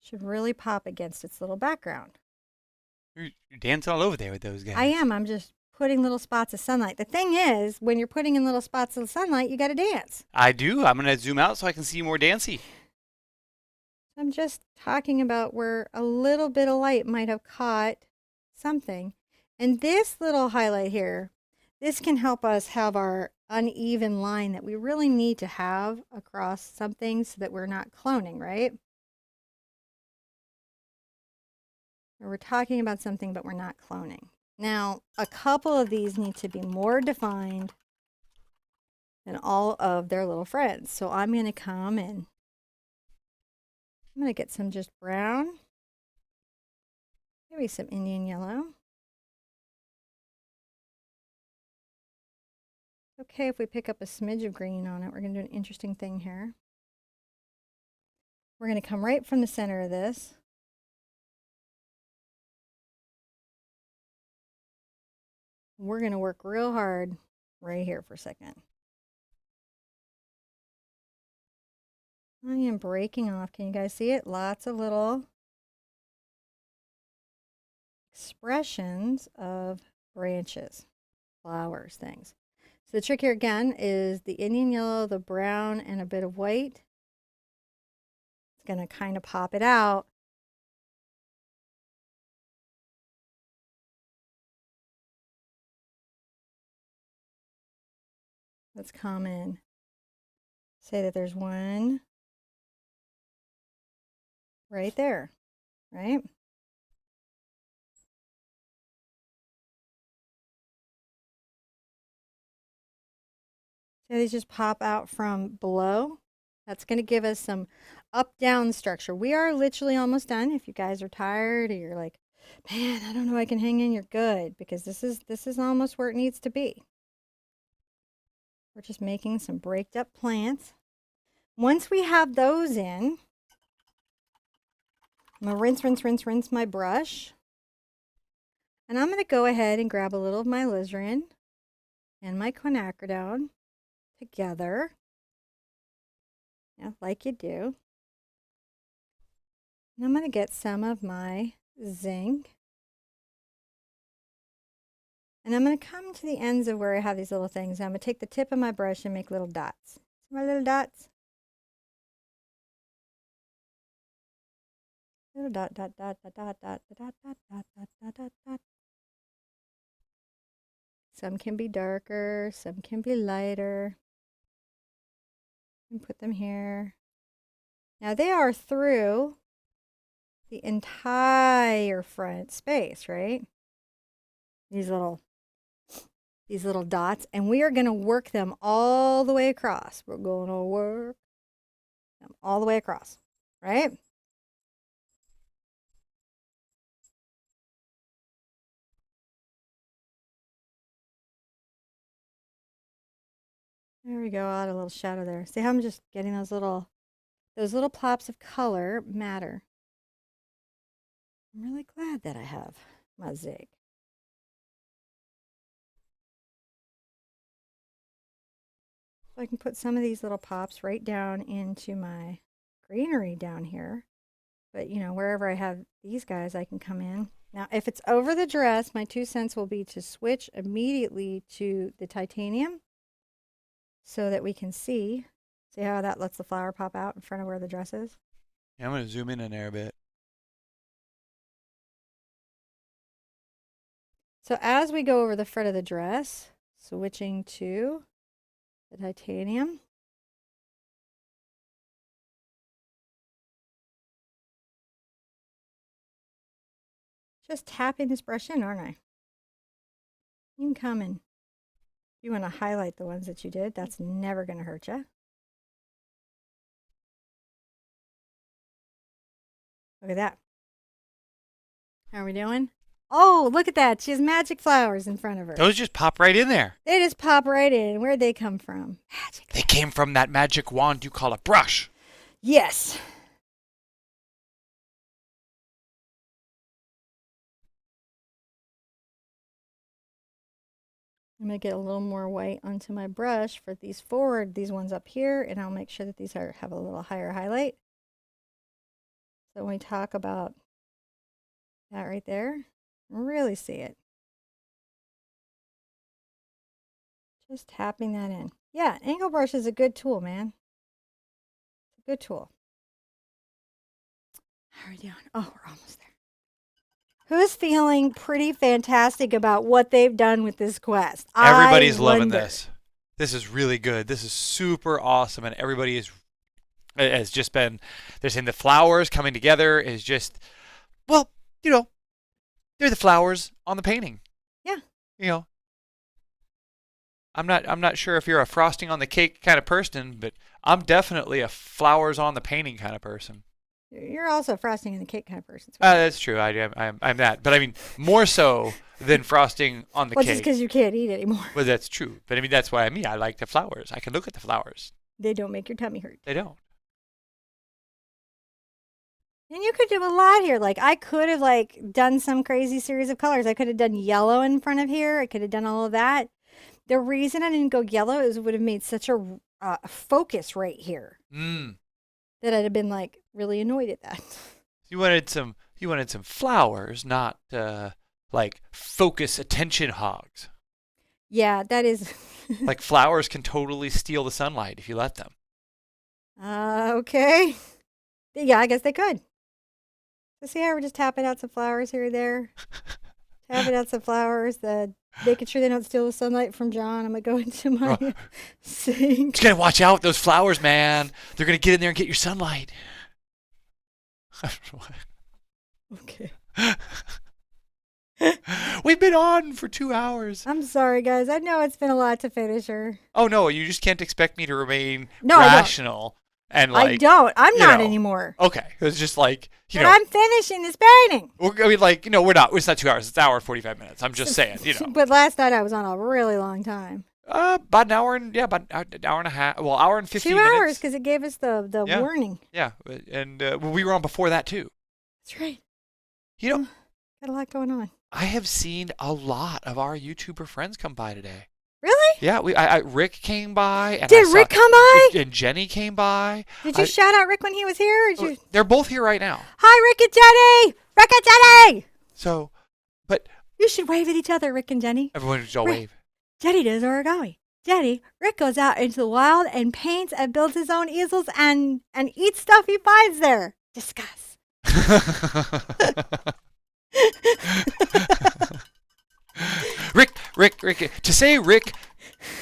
Should really pop against its little background. You're dancing all over there with those guys. I am. I'm just putting little spots of sunlight. The thing is, when you're putting in little spots of sunlight, you got to dance. I do. I'm going to zoom out so I can see more dancey. I'm just talking about where a little bit of light might have caught something. And this little highlight here, this can help us have our uneven line that we really need to have across something so that we're not cloning, right? Or we're talking about something, but we're not cloning. Now, a couple of these need to be more defined than all of their little friends. So I'm going to come and I'm going to get some just brown, maybe some Indian yellow. Okay, if we pick up a smidge of green on it, we're going to do an interesting thing here. We're going to come right from the center of this. We're going to work real hard right here for a second. I am breaking off. Can you guys see it? Lots of little expressions of branches, flowers, things. So the trick here again is the Indian yellow, the brown, and a bit of white. It's going to kind of pop it out. Let's come in. Say that there's one right there. right? So these just pop out from below. That's going to give us some up-down structure. We are literally almost done. If you guys are tired or you're like, man, I don't know, I can hang in, you're good, because this is almost where it needs to be. We're just making some breaked up plants. Once we have those in, I'm going to rinse my brush. And I'm going to go ahead and grab a little of my alizarin and my quinacridone together. Yeah, like you do. And I'm going to get some of my zinc. And I'm going to come to the ends of where I have these little things. I'm going to take the tip of my brush and make little dots. See my little dots? Little dot, dot, dot, dot, dot, dot, dot, dot, dot, dot, dot, dot, dot. Some can be darker, some can be lighter. And put them here. Now they are through the entire front space, right? These little dots, and we are going to work them all the way across. We're going to work them all the way across, right? There we go. Add a little shadow there. See how I'm just getting those little pops of color matter. I'm really glad that I have my zig. So I can put some of these little pops right down into my greenery down here. But, you know, wherever I have these guys, I can come in. Now, if it's over the dress, my 2 cents will be to switch immediately to the titanium so that we can see. See how that lets the flower pop out in front of where the dress is? Yeah, I'm going to zoom in there a bit. So as we go over the front of the dress, switching to the titanium. Just tapping this brush in, aren't I? You can come in. If you want to highlight the ones that you did, that's never going to hurt you. Look at that. How are we doing? Oh, look at that. She has magic flowers in front of her. Those just pop right in there. They just pop right in. Where'd they come from? Magic. They came from that magic wand you call a brush. Yes. I'm going to get a little more white onto my brush for these ones up here, and I'll make sure that these have a little higher highlight. So when we talk about that right there, really see it. Just tapping that in. Yeah, angle brush is a good tool, man. It's a good tool. How are we doing? Oh, we're almost there. Who's feeling pretty fantastic about what they've done with this quest? Everybody's loving this. This is really good. This is super awesome, and everybody has just been, they're saying the flowers coming together is just, well, you know, they're the flowers on the painting. Yeah. You know, I'm not sure if you're a frosting on the cake kind of person, but I'm definitely a flowers on the painting kind of person. You're also a frosting on the cake kind of person. That's true. I'm that. But I mean, more so than frosting on the cake. Well, just because you can't eat anymore. Well, that's true. But I mean, that's why I like the flowers. I can look at the flowers. They don't make your tummy hurt. They don't. And you could do a lot here. Like, I could have, like, done some crazy series of colors. I could have done yellow in front of here. I could have done all of that. The reason I didn't go yellow is it would have made such a focus right here. That I'd have been, like, really annoyed at that. You wanted some flowers, not, like, focus attention hogs. Yeah, that is... Like, flowers can totally steal the sunlight if you let them. Okay. Yeah, I guess they could. So see how we're just tapping out some flowers here and there? Tapping out some flowers, making sure they don't steal the sunlight from John. I'm going to go into my sink. You got to watch out with those flowers, man. They're going to get in there and get your sunlight. Okay. We've been on for 2 hours. I'm sorry, guys. I know it's been a lot to finish her. Oh, no, you just can't expect me to remain No, rational. And I don't. I'm not anymore. Okay. It's just like, but I'm finishing this painting. I mean, like, we're not. It's not 2 hours. It's an hour and 45 minutes. I'm just saying, But last night I was on a really long time. About an hour and, about an hour and a half. Well, hour and 15 minutes. 2 hours because it gave us the warning. Yeah. And we were on before that, too. That's right. Got a lot going on. I have seen a lot of our YouTuber friends come by today. Really? Yeah, Rick came by. And Did Rick come by? And Jenny came by. Did you shout out Rick when he was here? They're both here right now. Hi, Rick and Jenny! Rick and Jenny! So, but... You should wave at each other, Rick and Jenny. Everyone should all wave. Jenny does origami. Rick goes out into the wild and paints and builds his own easels and eats stuff he finds there. Discuss. Rick. To say Rick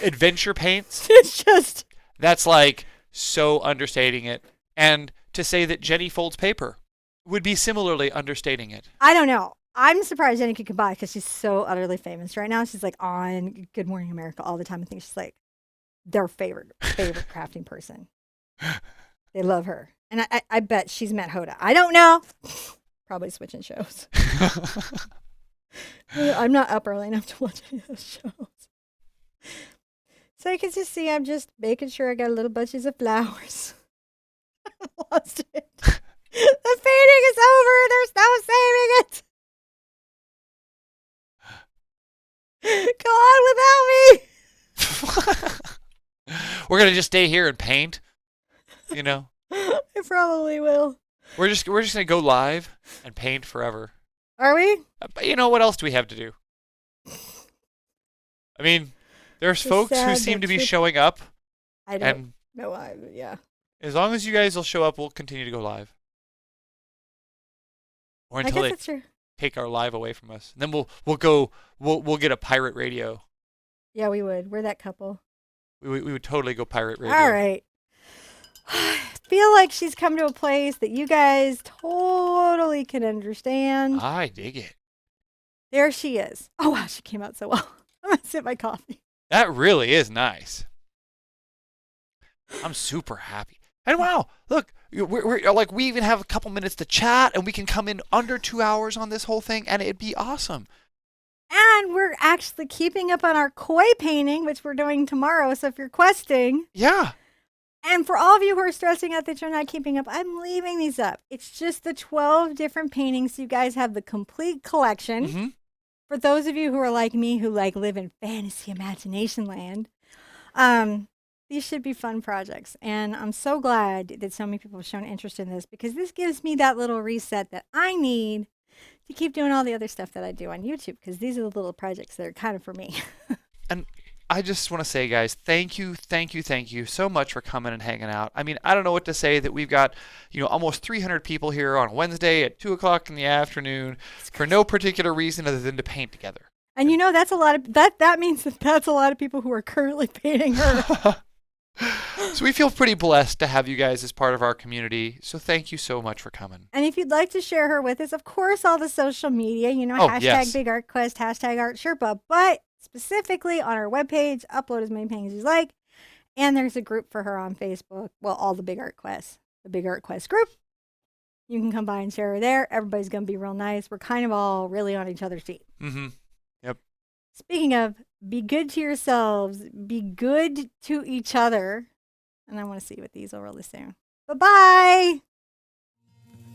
adventure paints, it's just... That's like so understating it. And to say that Jenny folds paper would be similarly understating it. I don't know. I'm surprised Jenny could come by because she's so utterly famous right now. She's like on Good Morning America all the time. I think she's like their favorite crafting person. They love her. And I bet she's met Hoda. I don't know. Probably switching shows. I'm not up early enough to watch any of those shows. So you can just see I'm just making sure I got little bunches of flowers. I lost it. The painting is over. There's no saving it. Go on without me. We're gonna just stay here and paint. I probably will. We're just gonna go live and paint forever. Are we? But what else do we have to do? I mean, there's folks who seem to be showing up. I don't know. Yeah. As long as you guys will show up, we'll continue to go live. Or until they take our live away from us. And then we'll get a pirate radio. Yeah, we would. We're that couple. We would totally go pirate radio. All right. I feel like she's come to a place that you guys totally can understand. I dig it. There she is. Oh, wow, she came out so well. I'm going to sip my coffee. That really is nice. I'm super happy. And wow, look, we're like, we even have a couple minutes to chat and we can come in under 2 hours on this whole thing and it'd be awesome. And we're actually keeping up on our koi painting, which we're doing tomorrow. So if you're questing. Yeah. And for all of you who are stressing out that you're not keeping up, I'm leaving these up. It's just the 12 different paintings. So you guys have the complete collection. Mm-hmm. For those of you who are like me, who live in fantasy imagination land, these should be fun projects. And I'm so glad that so many people have shown interest in this because this gives me that little reset that I need to keep doing all the other stuff that I do on YouTube because these are the little projects that are kind of for me. And I just want to say, guys, thank you so much for coming and hanging out. I mean, I don't know what to say that we've got, almost 300 people here on Wednesday at 2 o'clock in the afternoon for no particular reason other than to paint together. And that's a lot of that means that's a lot of people who are currently painting her. So we feel pretty blessed to have you guys as part of our community. So thank you so much for coming. And if you'd like to share her with us, of course, all the social media, hashtag yes. Big Art Quest, hashtag ArtSherpa, but specifically on our webpage, upload as many paintings as you like. And there's a group for her on Facebook. Well, all the Big Art Quests, the Big Art Quest group. You can come by and share her there. Everybody's going to be real nice. We're kind of all really on each other's feet. Mm-hmm. Yep. Speaking of, be good to yourselves. Be good to each other. And I want to see you with Easel really soon. Bye-bye.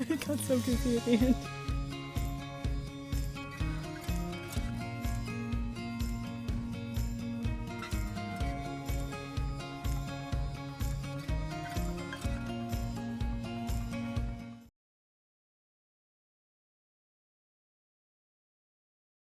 I got so goofy at the end.